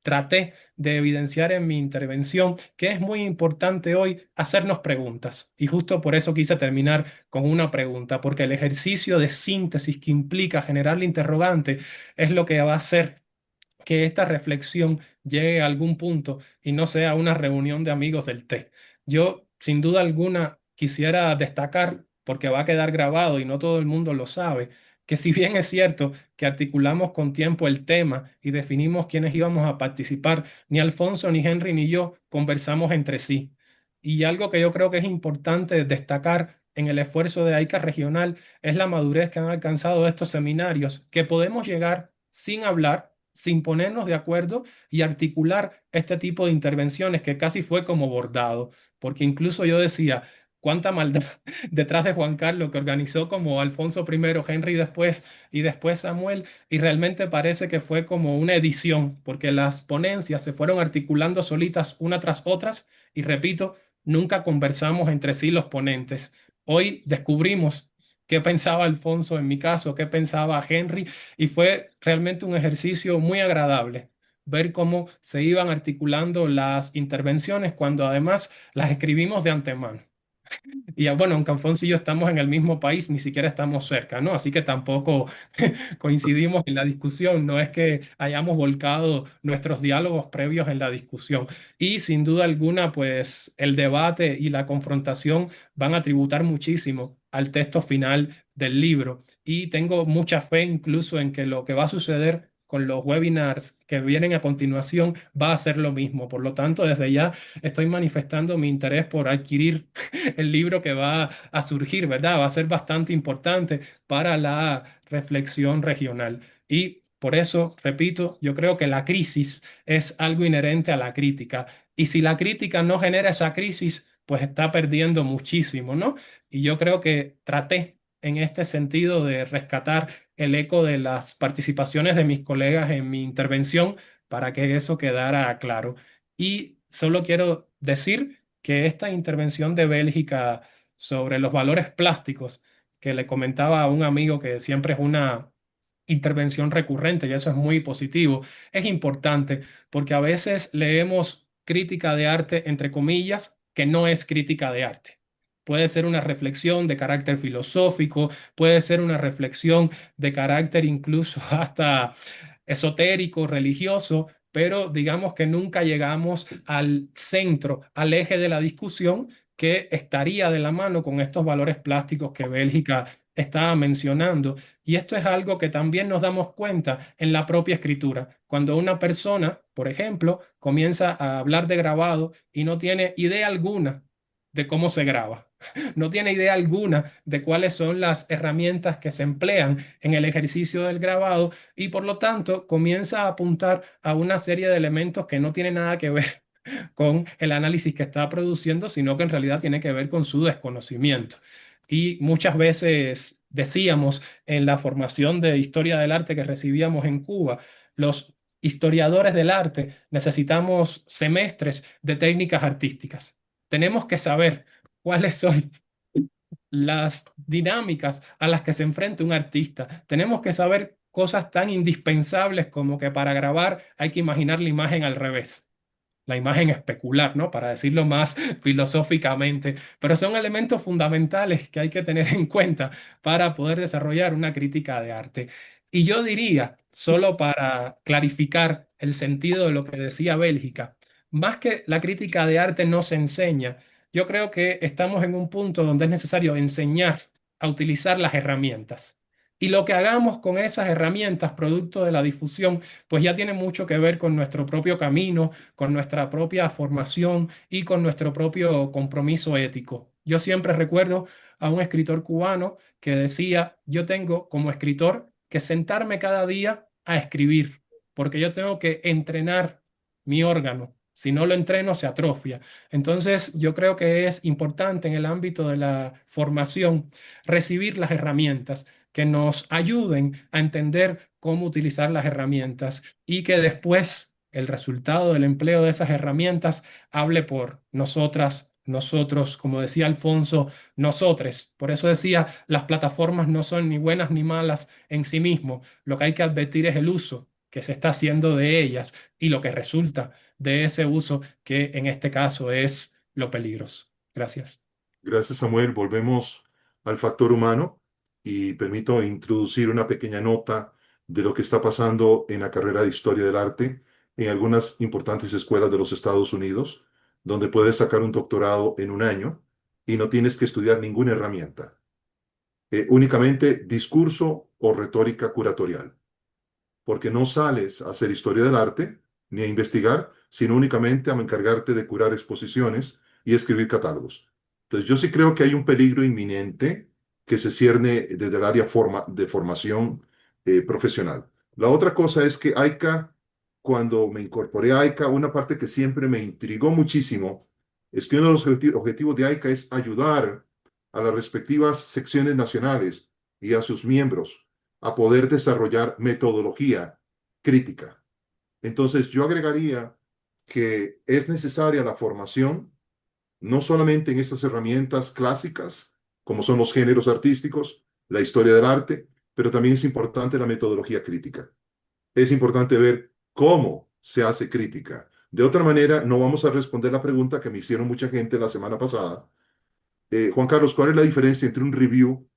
traté de evidenciar en mi intervención que es muy importante hoy hacernos preguntas. Y justo por eso quise terminar con una pregunta, porque el ejercicio de síntesis que implica generar la interrogante es lo que va a hacer que esta reflexión llegue a algún punto y no sea una reunión de amigos del té. Yo, sin duda alguna, quisiera destacar, porque va a quedar grabado y no todo el mundo lo sabe, que si bien es cierto que articulamos con tiempo el tema y definimos quiénes íbamos a participar, ni Alfonso, ni Henry, ni yo conversamos entre sí. Y algo que yo creo que es importante destacar en el esfuerzo de AICA regional es la madurez que han alcanzado estos seminarios, que podemos llegar sin hablar, sin ponernos de acuerdo y articular este tipo de intervenciones que casi fue como bordado, porque incluso yo decía, cuánta maldad detrás de Juan Carlos que organizó como Alfonso primero, Henry después y después Samuel, y realmente parece que fue como una edición, porque las ponencias se fueron articulando solitas una tras otras y repito, nunca conversamos entre sí los ponentes. Hoy descubrimos qué pensaba Alfonso en mi caso, qué pensaba Henry, y fue realmente un ejercicio muy agradable ver cómo se iban articulando las intervenciones cuando además las escribimos de antemano. Y bueno, aunque Alfonso y yo estamos en el mismo país, ni siquiera estamos cerca, ¿no? Así que tampoco coincidimos en la discusión, no es que hayamos volcado nuestros diálogos previos en la discusión. Y sin duda alguna, pues el debate y la confrontación van a tributar muchísimo al texto final del libro. Y tengo mucha fe incluso en que lo que va a suceder con los webinars que vienen a continuación va a ser lo mismo. Por lo tanto, desde ya estoy manifestando mi interés por adquirir el libro que va a surgir, ¿verdad? Va a ser bastante importante para la reflexión regional. Y por eso, repito, yo creo que la crisis es algo inherente a la crítica. Y si la crítica no genera esa crisis, pues está perdiendo muchísimo, ¿no? Y yo creo que traté en este sentido de rescatar el eco de las participaciones de mis colegas en mi intervención para que eso quedara claro. Y solo quiero decir que esta intervención de Bélgica sobre los valores plásticos, que le comentaba a un amigo que siempre es una intervención recurrente y eso es muy positivo, es importante porque a veces leemos crítica de arte, entre comillas, que no es crítica de arte. Puede ser una reflexión de carácter filosófico, puede ser una reflexión de carácter incluso hasta esotérico, religioso, pero digamos que nunca llegamos al centro, al eje de la discusión que estaría de la mano con estos valores plásticos que Bélgica estaba mencionando. Y esto es algo que también nos damos cuenta en la propia escritura. Cuando una persona, por ejemplo, comienza a hablar de grabado y no tiene idea alguna de cómo se graba, no tiene idea alguna de cuáles son las herramientas que se emplean en el ejercicio del grabado y por lo tanto comienza a apuntar a una serie de elementos que no tienen nada que ver con el análisis que está produciendo, sino que en realidad tiene que ver con su desconocimiento. Y muchas veces decíamos en la formación de historia del arte que recibíamos en Cuba, los historiadores del arte necesitamos semestres de técnicas artísticas. Tenemos que saber cuáles son las dinámicas a las que se enfrenta un artista. Tenemos que saber cosas tan indispensables como que para grabar hay que imaginar la imagen al revés, la imagen especular, ¿no? Para decirlo más filosóficamente, pero son elementos fundamentales que hay que tener en cuenta para poder desarrollar una crítica de arte. Y yo diría, solo para clarificar el sentido de lo que decía Bélgica, más que la crítica de arte no se enseña, yo creo que estamos en un punto donde es necesario enseñar a utilizar las herramientas. Y lo que hagamos con esas herramientas, producto de la difusión, pues ya tiene mucho que ver con nuestro propio camino, con nuestra propia formación y con nuestro propio compromiso ético. Yo siempre recuerdo a un escritor cubano que decía, yo tengo como escritor que sentarme cada día a escribir, porque yo tengo que entrenar mi órgano. Si no lo entreno, se atrofia. Entonces, yo creo que es importante en el ámbito de la formación recibir las herramientas que nos ayuden a entender cómo utilizar las herramientas y que después el resultado del empleo de esas herramientas hable por nosotras, nosotros, como decía Alfonso, nosotres. Por eso decía, las plataformas no son ni buenas ni malas en sí mismo. Lo que hay que advertir es el uso que se está haciendo de ellas y lo que resulta de ese uso, que en este caso es lo peligroso. Gracias. Gracias, Samuel. Volvemos al factor humano y permito introducir una pequeña nota de lo que está pasando en la carrera de Historia del Arte en algunas importantes escuelas de los Estados Unidos, donde puedes sacar un doctorado en un año y no tienes que estudiar ninguna herramienta, únicamente discurso o retórica curatorial, porque no sales a hacer historia del arte ni a investigar, sino únicamente a encargarte de curar exposiciones y escribir catálogos. Entonces, yo sí creo que hay un peligro inminente que se cierne desde el área de formación profesional. La otra cosa es que AICA, cuando me incorporé a AICA, una parte que siempre me intrigó muchísimo es que uno de los objetivos de AICA es ayudar a las respectivas secciones nacionales y a sus miembros a poder desarrollar metodología crítica. Entonces, yo agregaría que es necesaria la formación, no solamente en estas herramientas clásicas, como son los géneros artísticos, la historia del arte, pero también es importante la metodología crítica. Es importante ver cómo se hace crítica. De otra manera, no vamos a responder la pregunta que me hicieron mucha gente la semana pasada. Juan Carlos, ¿cuál es la diferencia entre un review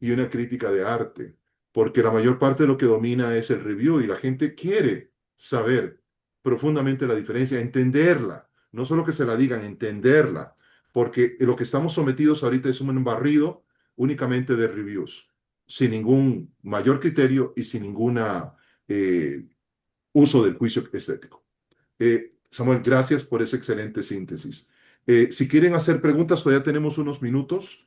y una crítica de arte? Porque la mayor parte de lo que domina es el review y la gente quiere saber profundamente la diferencia, entenderla, no solo que se la digan, entenderla, porque lo que estamos sometidos ahorita es un barrido únicamente de reviews, sin ningún mayor criterio y sin ninguna uso del juicio estético. Samuel, gracias por esa excelente síntesis. Si quieren hacer preguntas, todavía tenemos unos minutos.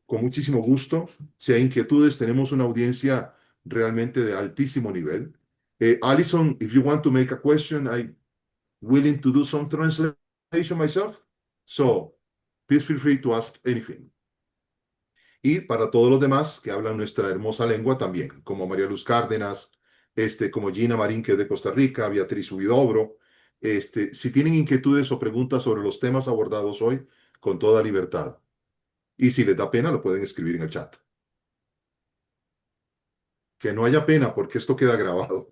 Con muchísimo gusto. Si hay inquietudes, tenemos una audiencia realmente de altísimo nivel. Alison, if you want to make a question, I'm willing to do some translation myself. So, please feel free to ask anything. Y para todos los demás que hablan nuestra hermosa lengua también, como María Luz Cárdenas, como Gina Marín, que es de Costa Rica, Beatriz Huidobro. Si tienen inquietudes o preguntas sobre los temas abordados hoy, con toda libertad. Y si les da pena, lo pueden escribir en el chat. Que no haya pena, porque esto queda grabado.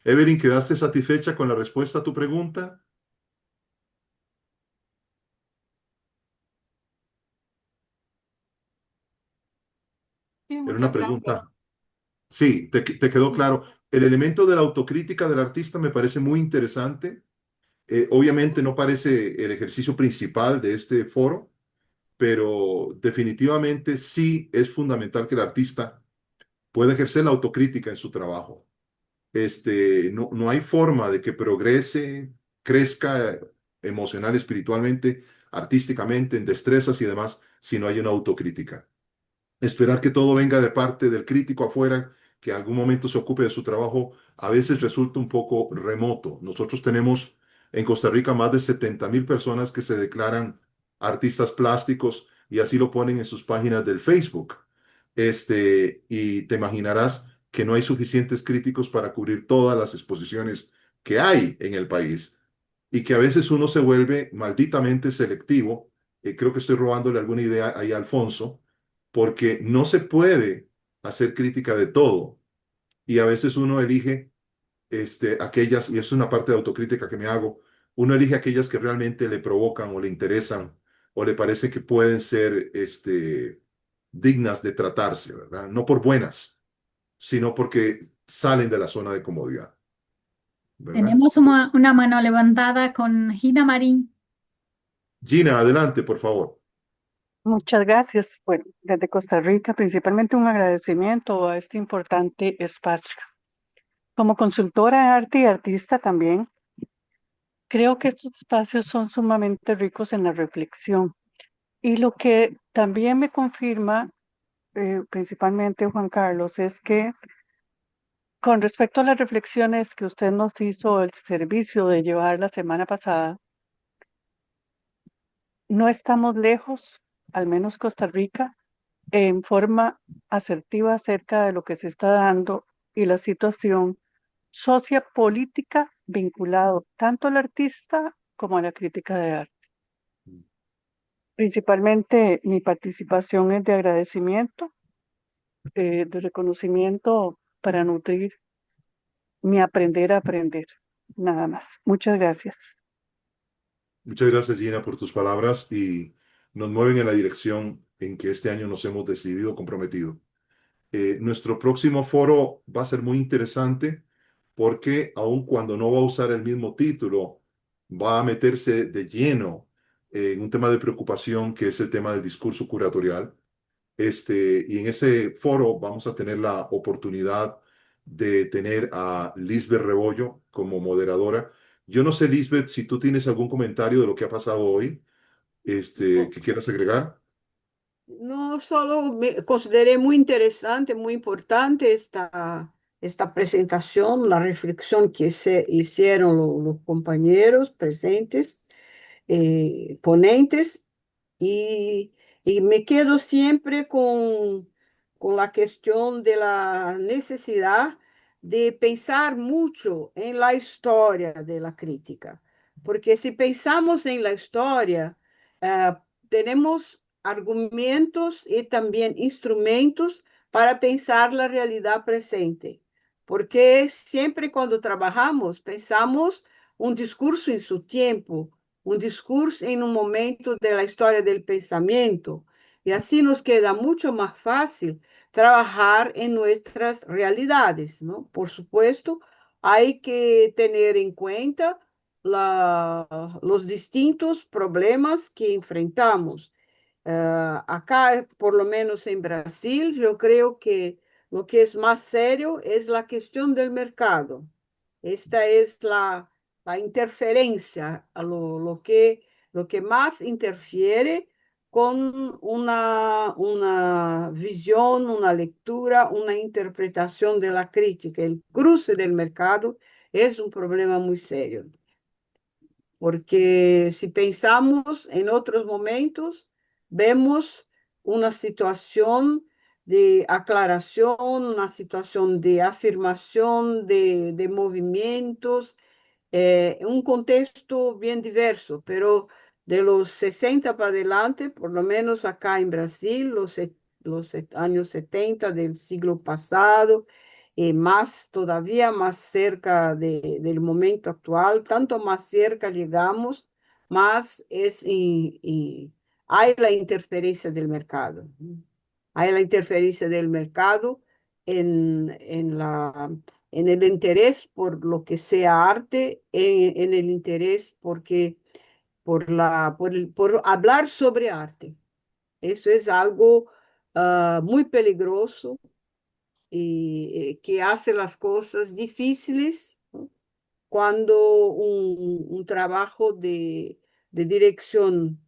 Evelyn, ¿quedaste satisfecha con la respuesta a tu pregunta? Sí, Era una muchas gracias. pregunta. Sí, te quedó claro. El elemento de la autocrítica del artista me parece muy interesante. Obviamente no parece el ejercicio principal de este foro, pero definitivamente sí es fundamental que el artista pueda ejercer la autocrítica en su trabajo. No hay forma de que progrese, crezca emocional, espiritualmente, artísticamente, en destrezas y demás, si no hay una autocrítica. Esperar que todo venga de parte del crítico afuera que en algún momento se ocupe de su trabajo, a veces resulta un poco remoto. Nosotros tenemos en Costa Rica más de 70.000 personas que se declaran artistas plásticos y así lo ponen en sus páginas del Facebook. Y te imaginarás que no hay suficientes críticos para cubrir todas las exposiciones que hay en el país y que a veces uno se vuelve malditamente selectivo. Creo que estoy robándole alguna idea ahí a Alfonso, porque no se puede hacer crítica de todo y a veces uno elige aquellas, y es una parte de autocrítica que me hago, uno elige aquellas que realmente le provocan o le interesan o le parece que pueden ser dignas de tratarse, ¿verdad? No por buenas, sino porque salen de la zona de comodidad, ¿verdad? Tenemos Entonces, una mano levantada con Gina Marín. Gina, adelante, por favor. Muchas gracias. Bueno, desde Costa Rica, principalmente un agradecimiento a este importante espacio. Como consultora de arte y artista también, creo que estos espacios son sumamente ricos en la reflexión. Y lo que también me confirma, principalmente Juan Carlos, es que con respecto a las reflexiones que usted nos hizo el servicio de llevar la semana pasada, no estamos lejos, al menos Costa Rica, en forma asertiva acerca de lo que se está dando y la situación sociopolítica vinculado tanto al artista como a la crítica de arte. Principalmente mi participación es de agradecimiento, de reconocimiento para nutrir mi aprender a aprender. Nada más. Muchas gracias. Muchas gracias, Gina, por tus palabras y nos mueven en la dirección en que este año nos hemos decidido comprometido. Nuestro próximo foro va a ser muy interesante porque aun cuando no va a usar el mismo título, va a meterse de lleno en un tema de preocupación que es el tema del discurso curatorial. Y en ese foro vamos a tener la oportunidad de tener a Lisbeth Rebollo como moderadora. Yo no sé, Lisbeth, si tú tienes algún comentario de lo que ha pasado hoy, No, que quieras agregar. no solo me consideré muy interesante, muy importante esta presentación, la reflexión que se hicieron los compañeros presentes, ponentes, y, y me quedo siempre con la cuestión de la necesidad de pensar mucho en la historia de la crítica, porque si pensamos en la historia, tenemos argumentos y también instrumentos para pensar la realidad presente, porque siempre cuando trabajamos pensamos un discurso en su tiempo, un discurso en un momento de la historia del pensamiento, y así nos queda mucho más fácil trabajar en nuestras realidades, ¿no? Por supuesto, hay que tener en cuenta los distintos problemas que enfrentamos. Acá, por lo menos en Brasil, yo creo que lo que es más serio es la cuestión del mercado. Esta es la interferencia, lo que más interfiere con una visión, una lectura, una interpretación de la crítica. El cruce del mercado es un problema muy serio, porque si pensamos en otros momentos, vemos una situación de aclaración, una situación de afirmación de movimientos, un contexto bien diverso, pero de los 60 para adelante, por lo menos acá en Brasil, los años 70 del siglo pasado, más todavía más cerca del momento actual, tanto más cerca llegamos, más hay la interferencia del mercado. Hay la interferencia del mercado en el interés por lo que sea arte, en el interés por hablar sobre arte. Eso es algo muy peligroso y que hace las cosas difíciles, ¿no? Cuando un trabajo de dirección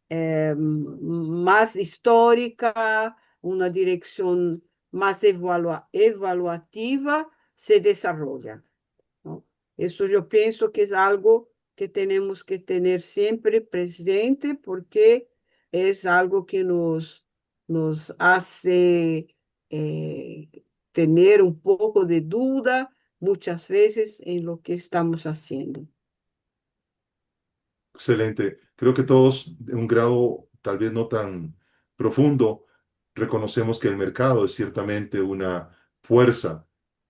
más histórica, una dirección más evaluativa se desarrolla, ¿no? Eso yo pienso que es algo que tenemos que tener siempre presente porque es algo que nos hace eh, tener un poco de duda muchas veces en lo que estamos haciendo. Excelente. Creo que todos, de un grado tal vez no tan profundo, reconocemos que el mercado es ciertamente una fuerza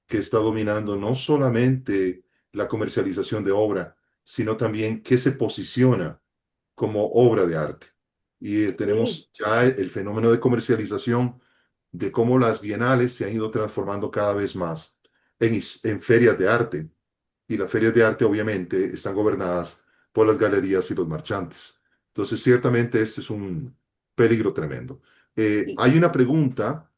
que está dominando no solamente la comercialización de obra, sino también que se posiciona como obra de arte. Y Sí, tenemos ya el fenómeno de comercialización de cómo las bienales se han ido transformando cada vez más en ferias de arte y las ferias de arte obviamente están gobernadas por las galerías y los marchantes. Entonces, ciertamente este es un peligro tremendo. sí. Hay una pregunta,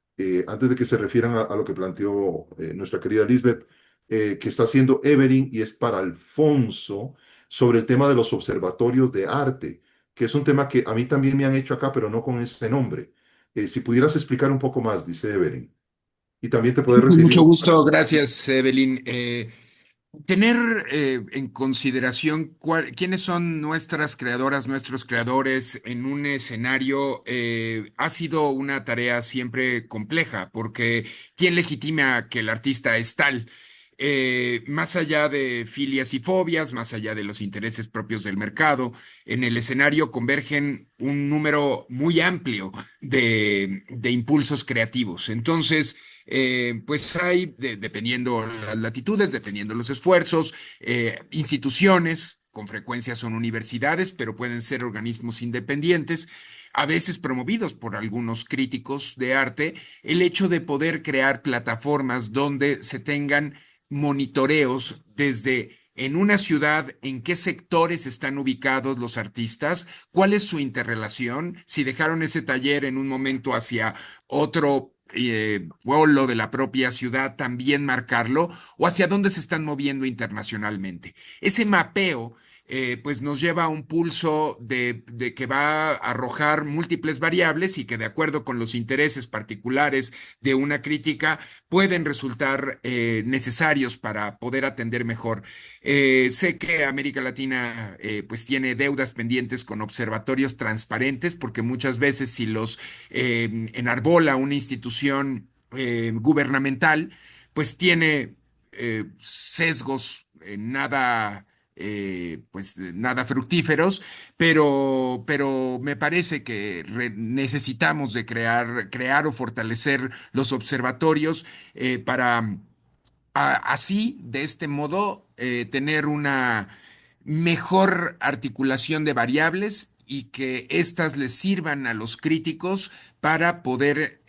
antes de que se refieran a lo que planteó nuestra querida Lisbeth, que está haciendo Evelyn y es para Alfonso sobre el tema de los observatorios de arte, que es un tema que a mí también me han hecho acá, pero no con ese nombre. Si pudieras explicar un poco más, dice Evelyn, y también te puedes Con referir mucho un poco gusto, gracias, Evelyn. Tener en consideración quiénes son nuestras creadoras, nuestros creadores en un escenario ha sido una tarea siempre compleja, porque ¿quién legitima que el artista es tal? Más allá de filias y fobias, más allá de los intereses propios del mercado, en el escenario convergen un número muy amplio de impulsos creativos. Entonces, pues hay, dependiendo las latitudes, dependiendo los esfuerzos, instituciones, con frecuencia son universidades, pero pueden ser organismos independientes, a veces promovidos por algunos críticos de arte, el hecho de poder crear plataformas donde se tengan monitoreos desde en una ciudad, en qué sectores están ubicados los artistas, cuál es su interrelación, si dejaron ese taller en un momento hacia otro pueblo de la propia ciudad, también marcarlo, o hacia dónde se están moviendo internacionalmente. Ese mapeo pues nos lleva a un pulso de que va a arrojar múltiples variables y que de acuerdo con los intereses particulares de una crítica pueden resultar necesarios para poder atender mejor. Sé que América Latina pues tiene deudas pendientes con observatorios transparentes porque muchas veces si los enarbola una institución gubernamental, pues tiene sesgos nada pues nada fructíferos, pero me parece que necesitamos de crear o fortalecer los observatorios para así, de este modo, tener una mejor articulación de variables y que éstas les sirvan a los críticos para poder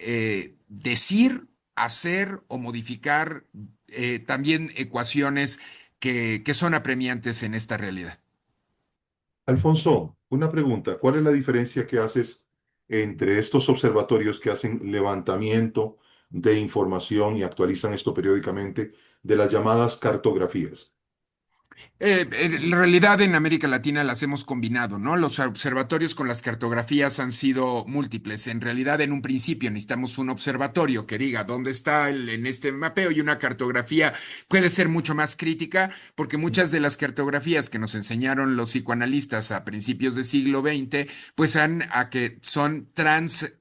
decir, hacer o modificar también ecuaciones que son apremiantes en esta realidad. Alfonso, una pregunta. ¿Cuál es la diferencia que haces entre estos observatorios que hacen levantamiento de información y actualizan esto periódicamente de las llamadas cartografías? En realidad en América Latina las hemos combinado, ¿no? Los observatorios con las cartografías han sido múltiples. En realidad en un principio necesitamos un observatorio que diga dónde está en este mapeo y una cartografía puede ser mucho más crítica porque muchas de las cartografías que nos enseñaron los psicoanalistas a principios del siglo XX pues han a que son trans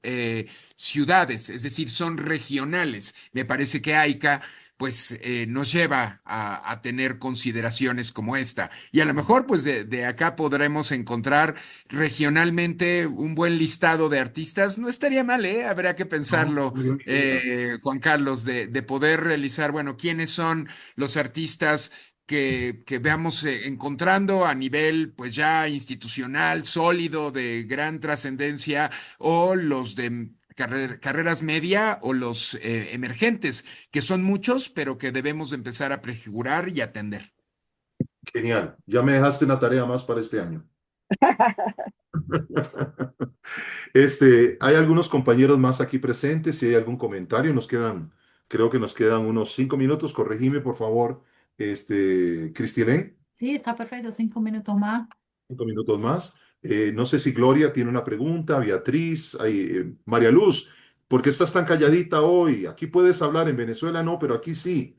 ciudades, es decir, son regionales. Me parece que AICA pues nos lleva a tener consideraciones como esta. Y a lo mejor, pues de acá podremos encontrar regionalmente un buen listado de artistas. No estaría mal, ¿eh? Habrá que No, pensarlo, muy bien. Juan Carlos, de poder realizar, bueno, quiénes son los artistas que veamos encontrando a nivel, pues ya institucional, sólido, de gran trascendencia, o los de carreras media o los emergentes, que son muchos, pero que debemos de empezar a prefigurar y atender. Genial. Ya me dejaste una tarea más para este año. Hay algunos compañeros más aquí presentes. Si hay algún comentario, creo que nos quedan unos 5 minutos. Corregime, por favor, Cristilén. Sí, está perfecto, 5 minutos más. 5 minutos más. No sé si Gloria tiene una pregunta, Beatriz, María Luz. ¿Por qué estás tan calladita hoy? Aquí puedes hablar, en Venezuela no, pero aquí sí.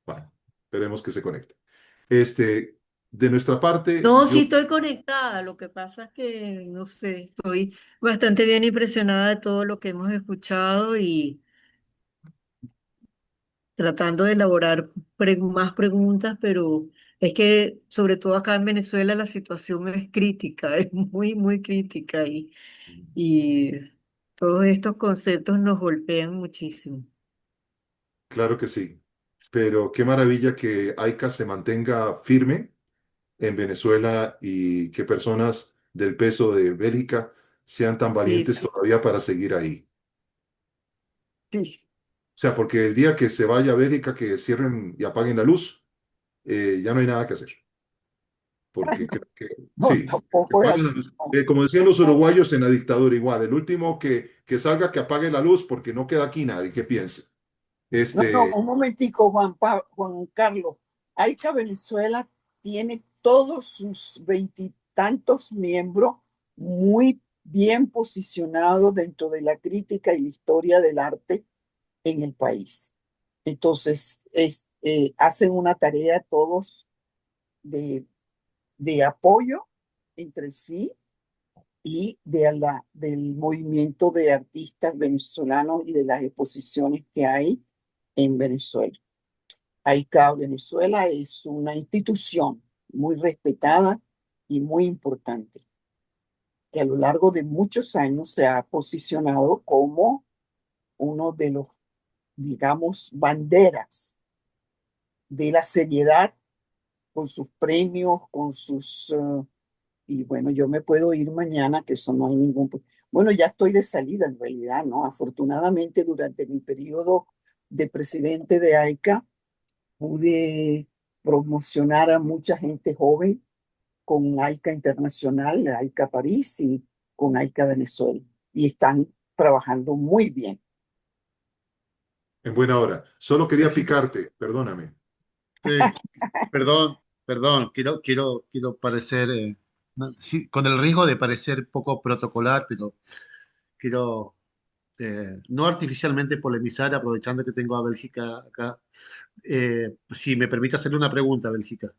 Bueno, esperemos que se conecte. Este, de nuestra parte, No, yo, sí estoy conectada. Lo que pasa es que, no sé, estoy bastante bien impresionada de todo lo que hemos escuchado y tratando de elaborar más preguntas, pero es que sobre todo acá en Venezuela la situación es crítica, es muy, muy crítica y todos estos conceptos nos golpean muchísimo. claro que sí. Pero qué maravilla que AICA se mantenga firme en Venezuela y que personas del peso de Bélgica sean tan Sí, valientes sí, todavía para seguir ahí. sí. O sea, porque el día que se vaya a Bélgica, que cierren y apaguen la luz, ya no hay nada que hacer. Porque creo que No, sí, que tampoco es apaguen la así. luz. Como decían los uruguayos en la dictadura, igual, el último que salga que apague la luz porque no queda aquí nadie que piense. No, no, Este, un momentico, Juan Carlos. AICA Venezuela tiene todos sus veintitantos miembros muy bien posicionados dentro de la crítica y la historia del arte en el país. Entonces, hacen una tarea todos de, de apoyo entre sí y del movimiento de artistas venezolanos y de las exposiciones que hay en Venezuela. AICA Venezuela es una institución muy respetada y muy importante, que a lo largo de muchos años se ha posicionado como uno de los, digamos, banderas de la seriedad con sus premios, con sus... y bueno, yo me puedo ir mañana, que eso no hay ningún... Bueno, ya estoy de salida en realidad, ¿no? Afortunadamente, durante mi periodo de presidente de AICA, pude promocionar a mucha gente joven con AICA Internacional, AICA París y con AICA Venezuela. Y están trabajando muy bien. en buena hora. Solo quería Bélgica, picarte, perdóname. sí, perdón, quiero parecer, sí, con el riesgo de parecer poco protocolar, pero quiero no artificialmente polemizar, aprovechando que tengo a Bélgica acá. Si me permite hacerle una pregunta, Bélgica,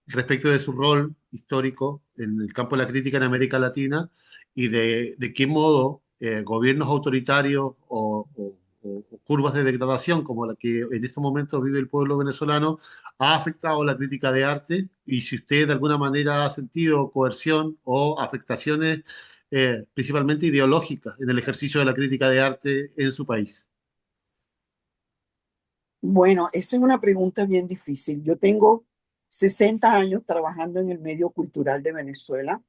respecto de su rol histórico en el campo de la crítica en América Latina y de qué modo gobiernos autoritarios o curvas de degradación como la que en estos momentos vive el pueblo venezolano ha afectado la crítica de arte y si usted de alguna manera ha sentido coerción o afectaciones principalmente ideológicas en el ejercicio de la crítica de arte en su país. Bueno, esa es una pregunta bien difícil. Yo tengo 60 años trabajando en el medio cultural de Venezuela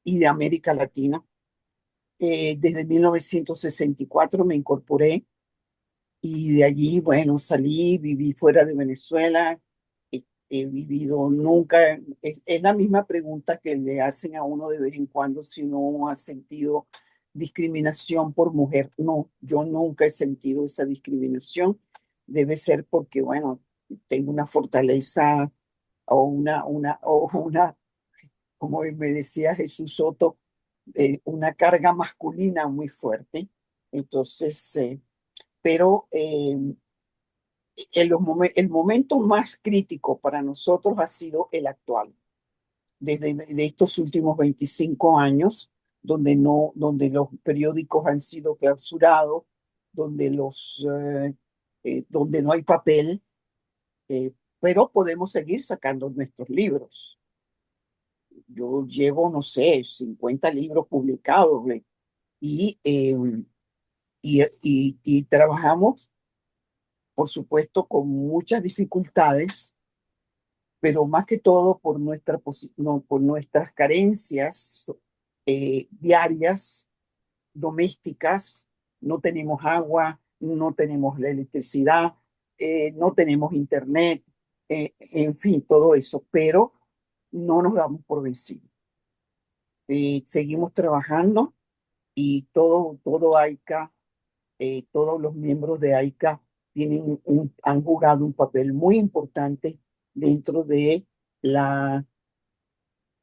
y de América Latina. Desde 1964 me incorporé y de allí, bueno, salí, viví fuera de Venezuela. He vivido nunca, es la misma pregunta que le hacen a uno de vez en cuando si uno ha sentido discriminación por mujer. No, yo nunca he sentido esa discriminación. Debe ser porque, bueno, tengo una fortaleza o una, como me decía Jesús Soto, una carga masculina muy fuerte. Entonces, pero el momento más crítico para nosotros ha sido el actual, desde de estos últimos 25 años, donde los periódicos han sido clausurados, donde no hay papel, eh, pero podemos seguir sacando nuestros libros. Yo llevo, no sé, 50 libros publicados y, eh, y trabajamos, por supuesto, con muchas dificultades, pero más que todo no, por nuestras carencias diarias, domésticas. No tenemos agua, no tenemos la electricidad, no tenemos internet, en fin, todo eso, pero no nos damos por vencidos. Seguimos trabajando y todo AICA, todos los miembros de AICA han jugado un papel muy importante dentro de la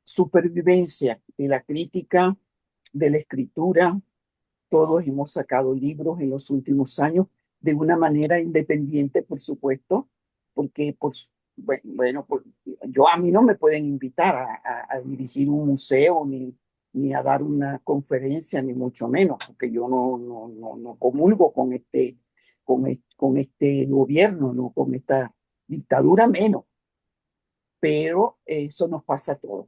supervivencia de la crítica, de la escritura. Todos hemos sacado libros en los últimos años de una manera independiente, por supuesto, porque yo a mí no me pueden invitar a dirigir un museo ni a dar una conferencia, ni mucho menos, porque yo no comulgo con este gobierno, no con esta dictadura menos, pero eso nos pasa a todos.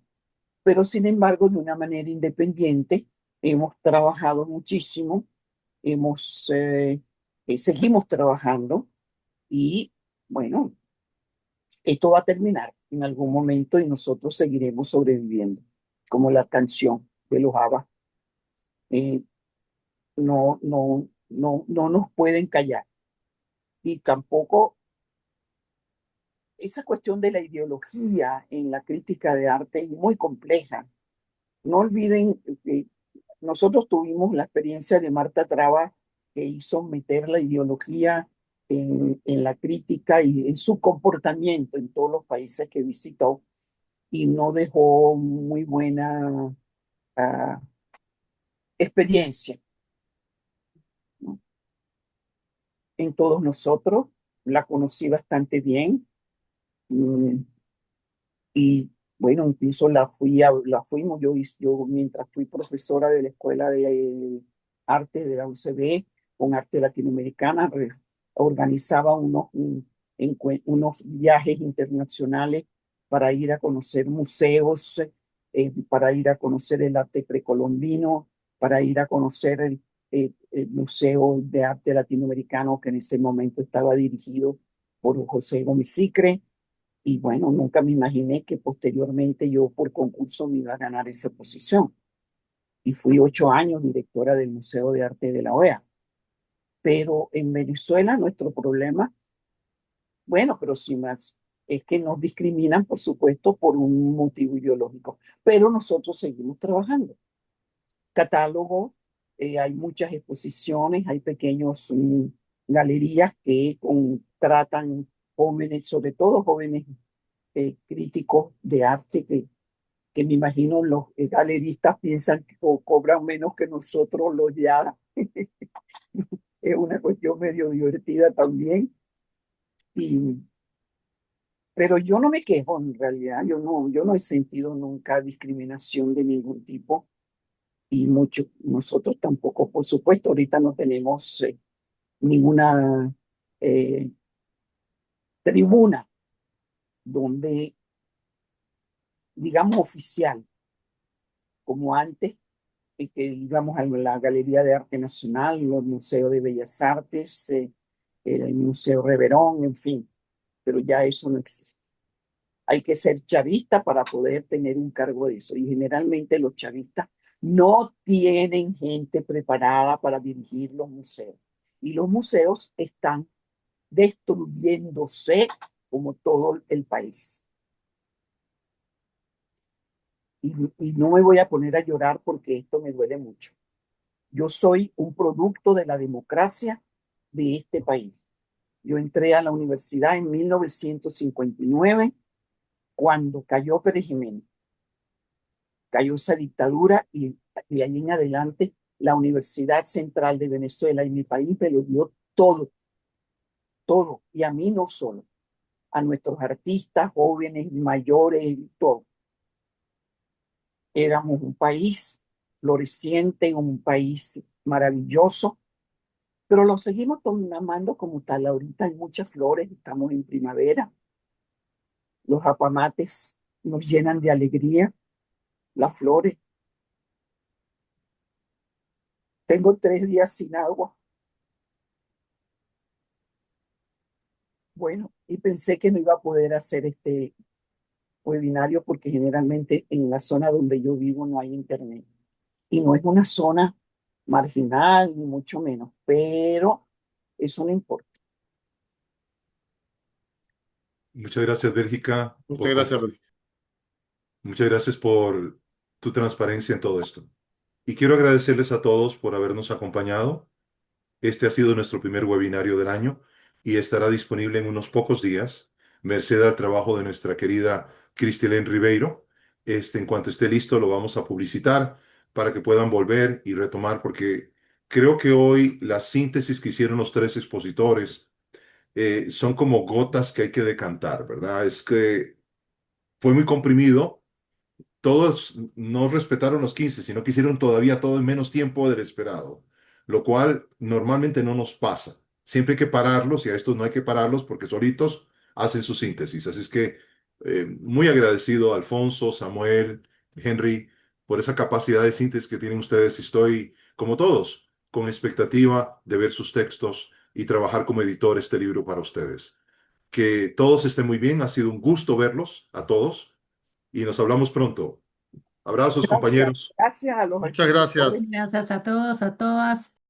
Pero sin embargo, de una manera independiente, hemos trabajado muchísimo, seguimos trabajando y bueno, esto va a terminar en algún momento y nosotros seguiremos sobreviviendo, como la canción de los ABBA. Eh, no nos pueden callar y tampoco esa cuestión de la ideología en la crítica de arte es muy compleja. No olviden que nosotros tuvimos la experiencia de Marta Traba, que hizo meter la ideología en la crítica y en su comportamiento en todos los países que visitó y no dejó muy buena experiencia, ¿no? En todos nosotros. La conocí bastante bien. mm, Y bueno, incluso la fuimos, yo mientras fui profesora de la Escuela de Arte de la UCB, con arte latinoamericana, organizaba unos viajes internacionales para ir a conocer museos, para ir a conocer el arte precolombino, para ir a conocer el Museo de Arte Latinoamericano que en ese momento estaba dirigido por José Gómez Sicre. Y bueno, nunca me imaginé que posteriormente yo por concurso me iba a ganar esa posición. Y fui 8 años directora del Museo de Arte de la OEA. Pero en Venezuela nuestro problema, bueno, pero sin más, es que nos discriminan, por supuesto, por un motivo ideológico. Pero nosotros seguimos trabajando. Catálogo, hay muchas exposiciones, hay pequeños galerías que tratan jóvenes, sobre todo jóvenes críticos de arte que me imagino los galeristas piensan que cobran menos que nosotros los ya. Es una cuestión medio divertida también. Y, pero yo no me quejo en realidad, yo no he sentido nunca discriminación de ningún tipo y nosotros tampoco, por supuesto, ahorita no tenemos ninguna eh, tribuna donde, digamos, oficial, como antes, que íbamos a la Galería de Arte Nacional, el Museo de Bellas Artes, el Museo Reverón, en fin, pero ya eso no existe. Hay que ser chavista para poder tener un cargo de eso y generalmente los chavistas no tienen gente preparada para dirigir los museos y los museos están destruyéndose como todo el país. Y no me voy a poner a llorar porque esto me duele mucho. Yo soy un producto de la democracia de este país. Yo entré a la universidad en 1959, cuando cayó Pérez Jiménez. Cayó esa dictadura y de ahí en adelante la Universidad Central de Venezuela y mi país me lo dio todo, todo. Y a mí no solo, a nuestros artistas, jóvenes, mayores, y todo. Éramos un país floreciente, un país maravilloso, pero lo seguimos amando como tal. Ahorita hay muchas flores, estamos en primavera, los apamates nos llenan de alegría, las flores. Tengo 3 días sin agua. Bueno, y pensé que no iba a poder hacer este webinario porque generalmente en la zona donde yo vivo no hay internet. Y no es una zona marginal, ni mucho menos, pero eso no importa. Muchas gracias, Bélgica, Muchas gracias, Rodrigo. muchas gracias por tu transparencia en todo esto. Y quiero agradecerles a todos por habernos acompañado. Este ha sido nuestro primer webinario del año y estará disponible en unos pocos días, merced al trabajo de nuestra querida Cristelén Ribeiro, En cuanto esté listo, lo vamos a publicitar para que puedan volver y retomar, porque creo que hoy las síntesis que hicieron los tres expositores son como gotas que hay que decantar, ¿verdad? Es que fue muy comprimido. Todos no respetaron los 15, sino que hicieron todavía todo en menos tiempo del esperado, lo cual normalmente no nos pasa. Siempre hay que pararlos y a estos no hay que pararlos porque solitos hacen su síntesis. Así es que muy agradecido, Alfonso, Samuel, Henry, por esa capacidad de síntesis que tienen ustedes. Estoy, como todos, con expectativa de ver sus textos y trabajar como editor este libro para ustedes. Que todos estén muy bien. Ha sido un gusto verlos a todos y nos hablamos pronto. Abrazos, Gracias, compañeros. gracias a los Muchas expositores. gracias. Gracias a todos, a todas.